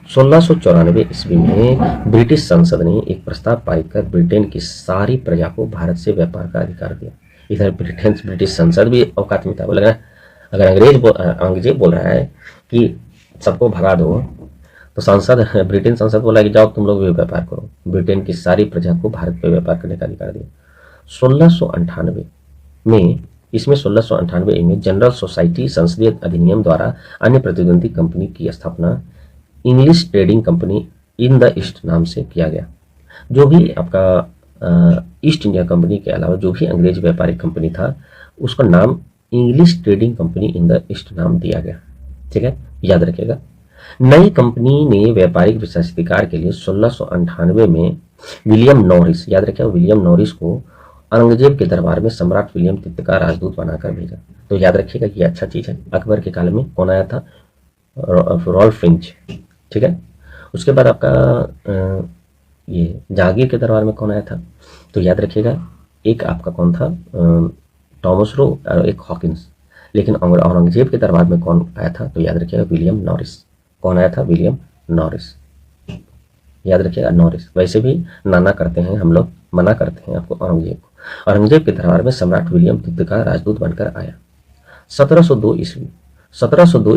1694 ईस्वी में ब्रिटिश संसद ने एक प्रस्ताव पारित कर ब्रिटेन की सारी प्रजा को भारत से व्यापार का अधिकार दिया। इधर ब्रिटिश संसद भी औकात में था, बोला अगर अंग्रेज बोल रहा है कि सबको भगा दो तो ब्रिटेन संसद बोला कि जाओ तुम लोग भी व्यापार करो। ब्रिटेन की सारी प्रजा को भारत में व्यापार करने का अधिकार दिया। 1698 में 1698 में जनरल सोसाइटी संसदीय अधिनियम द्वारा अन्य प्रतिद्वंदी कंपनी की स्थापना English trading company in the east नाम से किया गया। जो भी आपका ईस्ट इंडिया कंपनी के अलावा जो भी अंग्रेज व्यापारिक कंपनी था उसका नाम English trading company in the east नाम दिया गया, ठीक है, याद रखिएगा। नई कंपनी ने व्यापारिक विशेषाधिकार के लिए 1698 में विलियम नॉरिस, याद रखिए विलियम नॉरिस को औरंगजेब के दरबार में सम्राट विलियम तृतीय का राजदूत बनाकर भेजा। तो याद रखिएगा ये अच्छा चीज है। अकबर के काल में कौन आया था, रॉल्फ फिंच, ठीक है। उसके बाद आपका ये जहांगीर के दरबार में कौन आया था, तो याद रखिएगा एक आपका कौन था, टॉमस रो और एक हॉकिंस। लेकिन औरंगजेब के दरबार में कौन आया था, तो याद रखिएगा विलियम नॉरिस। कौन आया था, विलियम नॉरिस, याद रखिएगा नॉरिस। वैसे भी नाना करते हैं हम लोग, मना करते हैं आपको औरंगजेब को। औरंगजेब के दरबार में सम्राट विलियम तृतीय का राजदूत बनकर आया। 1702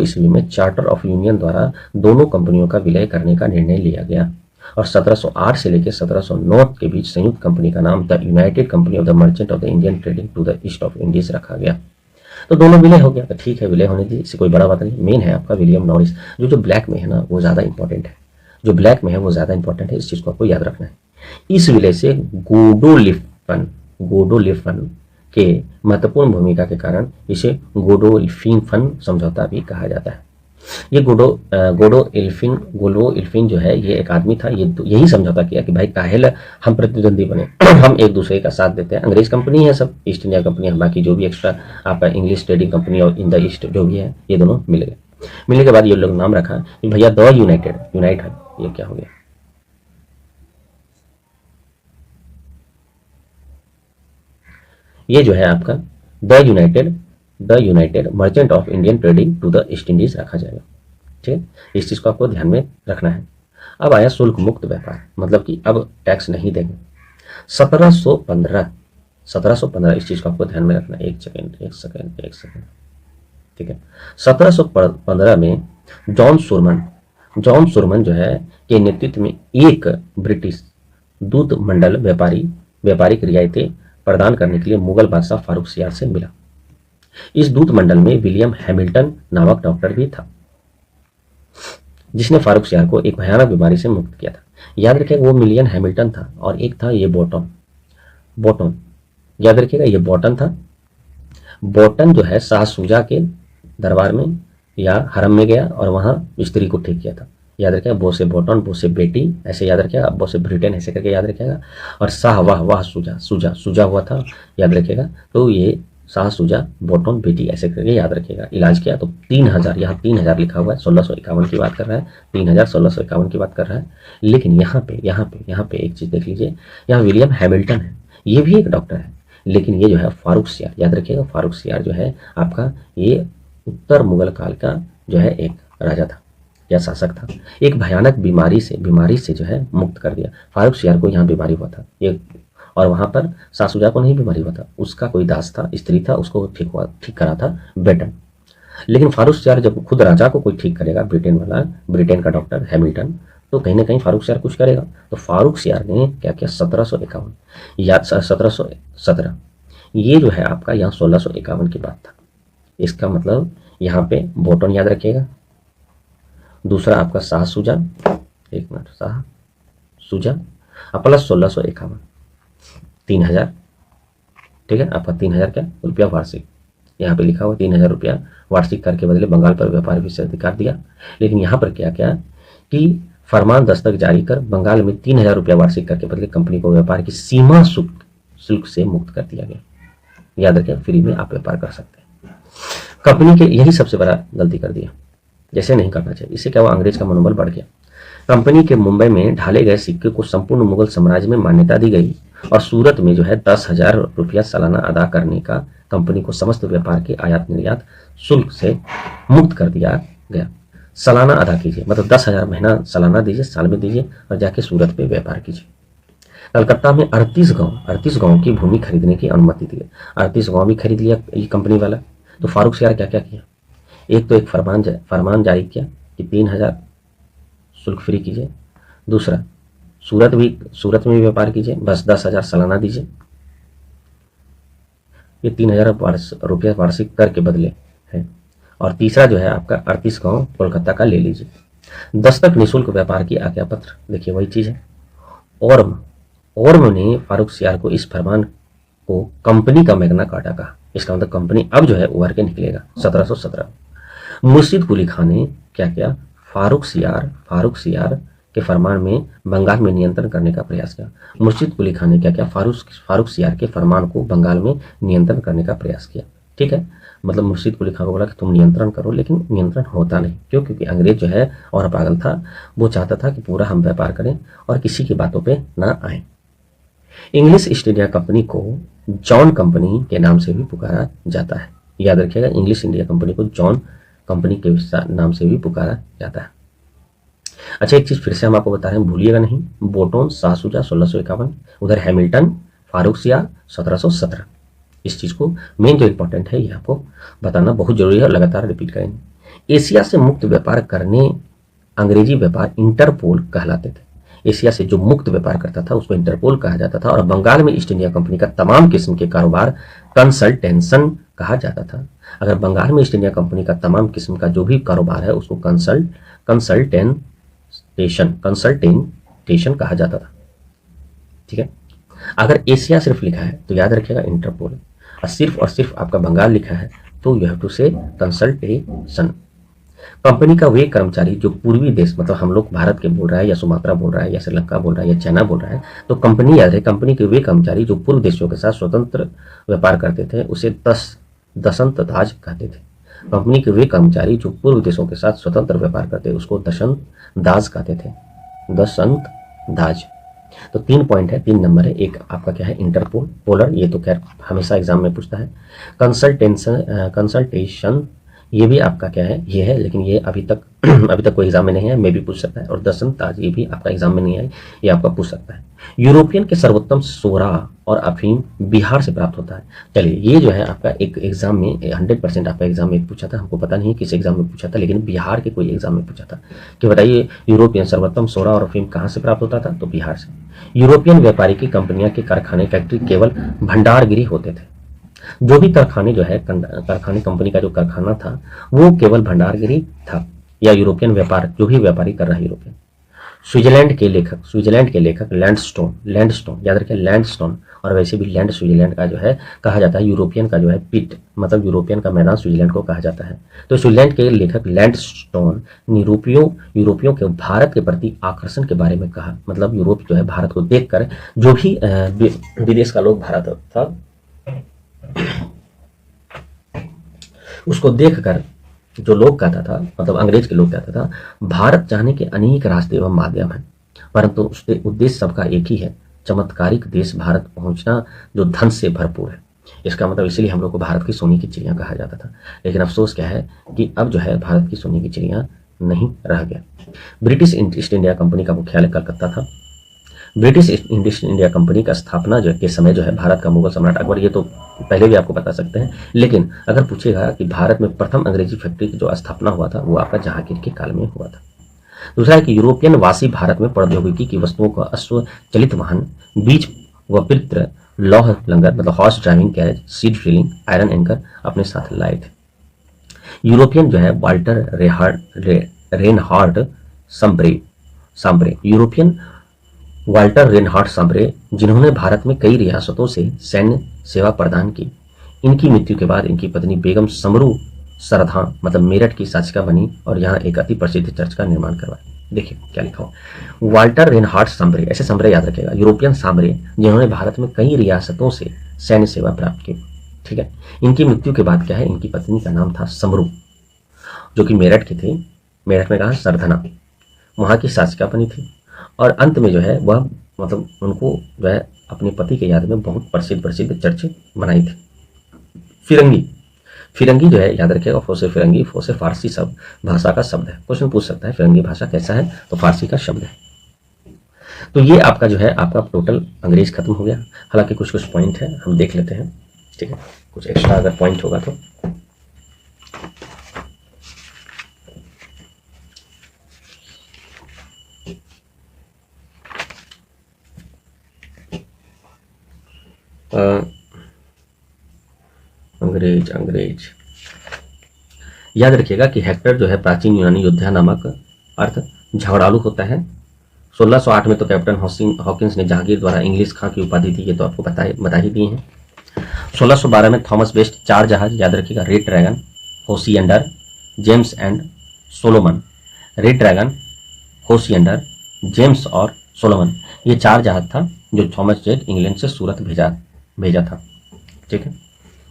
ईस्वी में चार्टर ऑफ यूनियन द्वारा दोनों कंपनियों का विलय करने का निर्णय लिया गया और 1708 से लेकर 1709 के बीच संयुक्त कंपनी का नाम the United company of the merchant of the Indian trading to the East of Indies रखा गया। तो दोनों विलय हो गया, तो ठीक है विलय होने दी, इससे कोई बड़ा बात नहीं। मेन है आपका विलियम नॉरिस, जो ब्लैक में है ना वो ज़्यादा इंपॉर्टेंट है, जो ब्लैक में है वो ज़्यादा इंपॉर्टेंट है, इस चीज़ को आपको याद रखना है। इस विलय से गोडोलिफन के महत्वपूर्ण भूमिका के कारण इसे गोडोल्फिन समझौता भी कहा जाता है। ये गोडो इल्फिन जो है ये एक आदमी था, ये तो यही समझौता किया कि भाई काहेल हम प्रतिद्वंदी बने हम एक दूसरे का साथ देते हैं। अंग्रेज कंपनी है सब, ईस्ट इंडिया कंपनी है, बाकी जो भी एक्स्ट्रा आपका इंग्लिश ट्रेडिंग कंपनी और इन द ईस्ट जो भी है, ये दोनों मिल गए। मिलने के बाद ये लोग नाम रखा कि भैया द यूनाइटेड, यूनाइट है, ये क्या हो गया, ये जो है आपका the United merchant of Indian trading to the East Indies रखा जाएगा। ठीक है, इस चीज को आपको ध्यान में रखना है। अब आया शुल्क मुक्त व्यापार, मतलब कि अब टैक्स नहीं देंगे। 1715 इस चीज को आपको ध्यान में रखना है। एक सेकेंड। ठीक है, 1715 में जॉन सुरमन जो है के नेतृत्व में एक ब्रिटिश दूत मंडल व्यापारिक रियायतें प्रदान करने के लिए मुगल बादशाह फारूक सियार से मिला। इस दूत मंडल में विलियम हैमिल्टन नामक डॉक्टर भी था, जिसने फारूक सियार को एक भयानक बीमारी से मुक्त किया था। याद रखिएगा वो विलियम हैमिल्टन था और एक था ये बोटन, याद रखिएगा ये बॉटन था। बॉटन जो है शाह शुजा के दरबार में या हरम में गया और वहां स्त्री को ठीक किया था। याद रखिएगा, बो से बॉटन, बो से बेटी, ऐसे याद रखिएगा, बो से ब्रिटेन, ऐसे करके याद रखिएगा। और शाह वाह शुजा हुआ था, याद रखिएगा। तो ये शाह शुजा बॉटन बेटी ऐसे करके याद रखिएगा। इलाज किया तो 3000, यहाँ 3000 लिखा हुआ है, 1651 की बात कर रहा है, 3000 1651 की बात कर रहा है। लेकिन यहाँ पे एक चीज देख लीजिए, यहाँ विलियम हैमिल्टन है, ये भी एक डॉक्टर है, लेकिन ये जो है फारूक सियार, याद रखिएगा फारूक सियार जो है आपका ये उत्तर मुगल काल का जो है एक राजा था या शासक था। एक भयानक बीमारी से जो है मुक्त कर दिया। फारूक सियार को यहाँ बीमारी हुआ था ये, और वहां पर शाह शुजा को नहीं बीमारी हुआ था, उसका कोई दास था, स्त्री था, उसको ठीक करा था बेटन। लेकिन फारूक सियार जब खुद राजा को कोई ठीक करेगा, ब्रिटेन का डॉक्टर हैमिल्टन, तो कहीं ना कहीं फारूक सियार कुछ करेगा। तो फारूक सियार ने क्या किया, 1751 या 1717, ये जो है आपका यहाँ 1651 की बात था। इसका मतलब यहाँ पे बोटन याद रखिएगा, दूसरा आपका शाह शुजा, एक मिनट, शाह शुजा प्लस 1651, 3000। ठीक है, आपका 3000 क्या रुपया वार्षिक, यहाँ पे लिखा हुआ 3000 रुपया वार्षिक कर के बदले बंगाल पर व्यापार विशेषाधिकार दिया। लेकिन यहाँ पर क्या क्या कि फरमान दस्तक जारी कर बंगाल में 3000 रुपया वार्षिक कर के बदले कंपनी को व्यापार की सीमा शुल्क से मुक्त कर दिया गया। याद रखें, फ्री में आप व्यापार कर सकते हैं। कंपनी के यही सबसे बड़ा गलती कर दिया, जैसे नहीं करना चाहिए। इससे क्या हुआ, अंग्रेज का मनोबल बढ़ गया। कंपनी के मुंबई में ढाले गए सिक्के को संपूर्ण मुगल साम्राज्य में मान्यता दी गई और सूरत में जो है 10,000 रुपया सालाना अदा करने का कंपनी को समस्त व्यापार के आयात निर्यात शुल्क से मुक्त कर दिया गया। सालाना अदा कीजिए, मतलब 10,000 महीना सालाना दीजिए, साल में दीजिए और जाके सूरत पे व्यापार कीजिए। कलकत्ता में 38 गांव की भूमि खरीदने की अनुमति दी। 38 गांव भी खरीद लिया ये कंपनी वाला। तो फारूक सियार क्या क्या किया, एक तो एक फरमान जारी किया कि 3000 शुल्क फ्री कीजिए। दूसरा सूरत में भी व्यापार कीजिए, बस 10,000 सालाना दीजिए। ये 3000 रुपया वार्षिक कर के बदले है। और तीसरा जो है आपका 38 गांव कोलकाता का ले लीजिए। दस्तक निःशुल्क व्यापार की आज्ञा पत्र, देखिए वही चीज है। ओर्म ने फारूक सियार को इस फरमान को कंपनी का मैग्ना कार्टा कहा। इसका मतलब कंपनी अब जो है उभर के निकलेगा। 1717 मुर्शिद कुली खान ने क्या किया, फारूक सियार के फरमान में बंगाल में नियंत्रण करने का प्रयास किया। मुर्शिद कुली खान ने क्या किया, फारूक सियार के फरमान को बंगाल में नियंत्रण करने का प्रयास किया। ठीक है, मतलब मुर्शिद कुली खान को बोला कि तुम नियंत्रण करो, लेकिन नियंत्रण होता नहीं। क्यों? क्योंकि अंग्रेज जो है और पागल था, वो चाहता था कि पूरा हम व्यापार करें और किसी की बातों पर ना आए। इंग्लिश ईस्ट इंडिया कंपनी को जॉन कंपनी के नाम से भी पुकारा जाता है। याद रखिएगा, इंग्लिश इंडिया कंपनी को जॉन कंपनी के नाम से भी पुकारा जाता है। अच्छा, एक चीज फिर से हम आपको बता रहे हैं, भूलिएगा नहीं। बोटोन शाह शुजा 1651, उधर हैमिल्टन फारूक सियार 1717। इस चीज को मेन जो इंपॉर्टेंट है ये आपको बताना बहुत जरूरी है और लगातार रिपीट करेंगे। एशिया से मुक्त व्यापार करने अंग्रेजी व्यापार इंटरपोल कहलाते थे। एशिया से जो मुक्त व्यापार करता था उसको इंटरपोल कहा जाता था। और बंगाल में ईस्ट इंडिया कंपनी का तमाम किस्म के कारोबार कंसल्टेंशन कहा जाता था। अगर बंगाल में ईस्ट इंडिया कंपनी का तमाम किस्म का जो भी कारोबार है उसको कंसल्टेशन कहा जाता था। ठीक है, अगर एशिया सिर्फ लिखा है तो याद रखिएगा इंटरपोल, और सिर्फ आपका बंगाल लिखा है तो यू हैव टू से कंसल्टेशन। कंपनी का वे कर्मचारी जो पूर्वी देश, मतलब हम लोग भारत के बोल रहा है या सुमात्रा बोल रहा है या श्रीलंका बोल रहा है या चाइना बोल रहा है, तो कंपनी याद है, कंपनी के वे कर्मचारी जो पूर्व देशों के साथ स्वतंत्र व्यापार करते थे उसे दशंत दाज कहते थे। कंपनी के वे कर्मचारी जो पूर्व देशों के साथ स्वतंत्र व्यापार करते उसको दशंत दाज कहते थे, दशंत दाज। तो 3 पॉइंट है, 3 नंबर है। एक आपका क्या है, इंटरपोल पोलर, ये तो खैर हमेशा एग्जाम में पूछता है। कंसल्टेशन ये भी आपका क्या है, ये है, लेकिन ये अभी तक कोई एग्जाम में नहीं है, मे भी पूछ सकता है। और दशंत ताज ये भी आपका एग्जाम में नहीं है, ये आपका पूछ सकता है। यूरोपियन के सर्वोत्तम सोरा और अफीम बिहार से प्राप्त होता है। चलिए, ये जो है आपका एक एग्जाम में 100% आपका एग्जाम में पूछा था, हमको पता नहीं किस एग्जाम में पूछा था, लेकिन बिहार के कोई एग्जाम में पूछा था कि बताइए यूरोपियन सर्वोत्तम सोरा और अफीम कहाँ से प्राप्त होता था, तो बिहार से। यूरोपियन व्यापारी की कंपनियां के कारखाने फैक्ट्री केवल भंडारगिरी होते थे। जो भी कारखाने जो है, कारखाने कंपनी का जो कारखाना था वो केवल भंडारगिरी था, या यूरोपियन व्यापार जो भी व्यापारी कर रहा है यूरोपियन। स्विट्जरलैंड के लेखक लैंडस्टोन याद रखें, लैंडस्टोन, और वैसे भी लैंड स्विट्जरलैंड का जो है कहा जाता है, यूरोपियन का जो है पिट, मतलब यूरोपियन का मैदान स्विट्जरलैंड को कहा जाता है। तो स्विट्जरलैंड के लेखक लैंडस्टोन ने यूरोपियों के भारत के प्रति आकर्षण के बारे में कहा, मतलब यूरोप जो है भारत को देखकर, जो भी विदेश का लोग भारत था उसको देखकर जो लोग कहता था, मतलब अंग्रेज के लोग कहता था, भारत जाने के अनेक रास्ते एवं माध्यम हैं, परंतु उसके उद्देश्य सबका एक ही है, चमत्कारिक देश भारत पहुंचना जो धन से भरपूर है। इसका मतलब इसलिए हम लोग को भारत की सोने की चिड़िया कहा जाता था। लेकिन अफसोस क्या है कि अब जो है भारत की सोने की चिड़िया नहीं रह गया। ब्रिटिश ईस्ट इंडिया कंपनी का मुख्यालय कलकत्ता था। ब्रिटिश ईस्ट इंडिया कंपनी का स्थापना जो के समय जो है भारत का मुगल सम्राट अकबर, ये तो पहले भी आपको बता सकते हैं, लेकिन अगर पूछेगा कि भारत में प्रथम अंग्रेजी फैक्ट्री की जो स्थापना हुआ था वो आपका जहांगीर के काल में हुआ था। दूसरा है कि यूरोपियन वासी भारत में प्रौद्योगिकी की वस्तुओं का अश्व चलित वाहन, बीज व पित्र, लौह लंगर मतलब horse driving carriage, seed drilling, iron anchor अपने साथ लाए थे। यूरोपियन जो है Walter Reinhard Sambre, European Walter Reinhard Sambre, जिन्होंने भारत में कई रियासतों से सैन्य सेवा प्रदान की। इनकी मृत्यु के बाद इनकी पत्नी बेगम समरू सरधा मतलब मेरठ की शासिका बनी और यहाँ एक अति प्रसिद्ध चर्च का निर्माण करवाया। देखिए क्या लिखा हो, वाल्टर रेनहार्ड सांब्रे, ऐसे सांब्रे याद रखेगा, यूरोपियन सांब्रे जिन्होंने भारत में कई रियासतों से सैन्य सेवा प्राप्त की। ठीक है, इनकी मृत्यु के बाद क्या है, इनकी पत्नी का नाम था समरू, जो कि मेरठ की थी। मेरठ में कहा सरधना, वहाँ की शासिका बनी थी। और अंत में जो है वह मतलब उनको जो है अपने पति के याद में बहुत प्रसिद्ध चर्च बनाई थी। फिरंगी जो है याद रखिएगा, फोसे फिरंगी, फोसे फारसी शब्द भाषा का शब्द है। क्वेश्चन पूछ सकता है फिरंगी भाषा कैसा है, तो फारसी का शब्द है। तो ये आपका जो है आपका टोटल अंग्रेज खत्म हो गया। हालांकि कुछ पॉइंट है हम देख लेते हैं, ठीक है, कुछ एक्स्ट्रा अगर पॉइंट होगा तो। अंग्रेज याद रखिएगा कि हेक्टर जो है प्राचीन यूनानी योद्धा नामक अर्थ झगड़ालू होता है। 1608 में तो कैप्टन हॉकिंस ने जहांगीर द्वारा इंग्लिश खां की उपाधि दी, ये तो आपको बता ही दिए हैं। 1612 में थॉमस बेस्ट 4 जहाज याद रखिएगा, रेड ड्रैगन, होशियंडर, James and Solomon, red dragon, होशियंडर, जेम्स और सोलोमन, ये 4 जहाज था जो थॉमस जेट इंग्लैंड से सूरत भेजा था। ठीक है,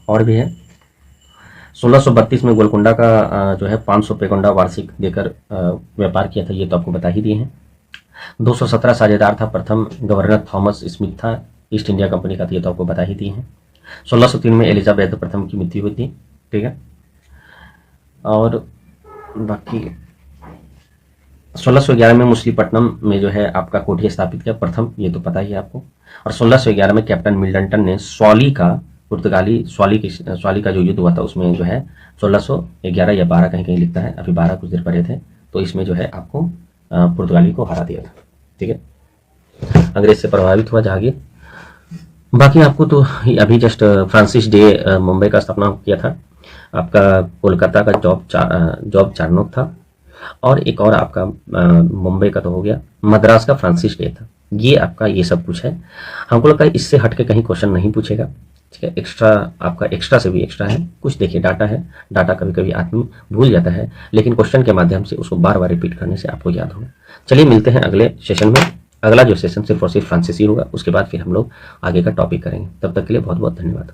और भी है। 1632 में गोलकुंडा का जो है 500 पेगोंडा वार्षिक देकर व्यापार किया था, ये तो आपको बता ही दिए हैं। 217 साझेदार था, प्रथम गवर्नर थॉमस स्मिथ था ईस्ट इंडिया कंपनी का, ये तो आपको बता ही दिए हैं। 1603 में एलिजाबेथ प्रथम की मृत्यु हुई थी। ठीक है, और बाकी 1611 में मछलीपट्टनम में जो है आपका कोठी स्थापित किया प्रथम, ये तो पता ही है आपको। और 1611 में कैप्टन मिडल्टन ने स्वाली का जो युद्ध हुआ था उसमें जो है 1611 या 12 कहीं लिखता है, अभी 12 कुछ देर पड़े थे, तो इसमें जो है आपको पुर्तगाली को हरा दिया था। ठीक है, अंग्रेज से प्रभावित हुआ जहांगीर। बाकी आपको तो अभी जस्ट फ्रांसिस डे मुंबई का स्थापना किया था, आपका कोलकाता का जॉब चार्नोक था, और एक और आपका मुंबई का तो हो गया, मद्रास का फ्रांसिस डे था। ये आपका ये सब कुछ है, हमको लगता है इससे हटके कहीं क्वेश्चन नहीं पूछेगा। ठीक है। एक्स्ट्रा आपका एक्स्ट्रा से भी एक्स्ट्रा है, कुछ देखिए डाटा है, डाटा कभी कभी आदमी भूल जाता है, लेकिन क्वेश्चन के माध्यम से उसको बार बार रिपीट करने से आपको याद होगा। चलिए मिलते हैं अगले सेशन में। अगला जो सेशन सिर्फ और सिर्फ फ्रांसीसी होगा, उसके बाद फिर हम लोग आगे का टॉपिक करेंगे। तब तक के लिए बहुत बहुत धन्यवाद।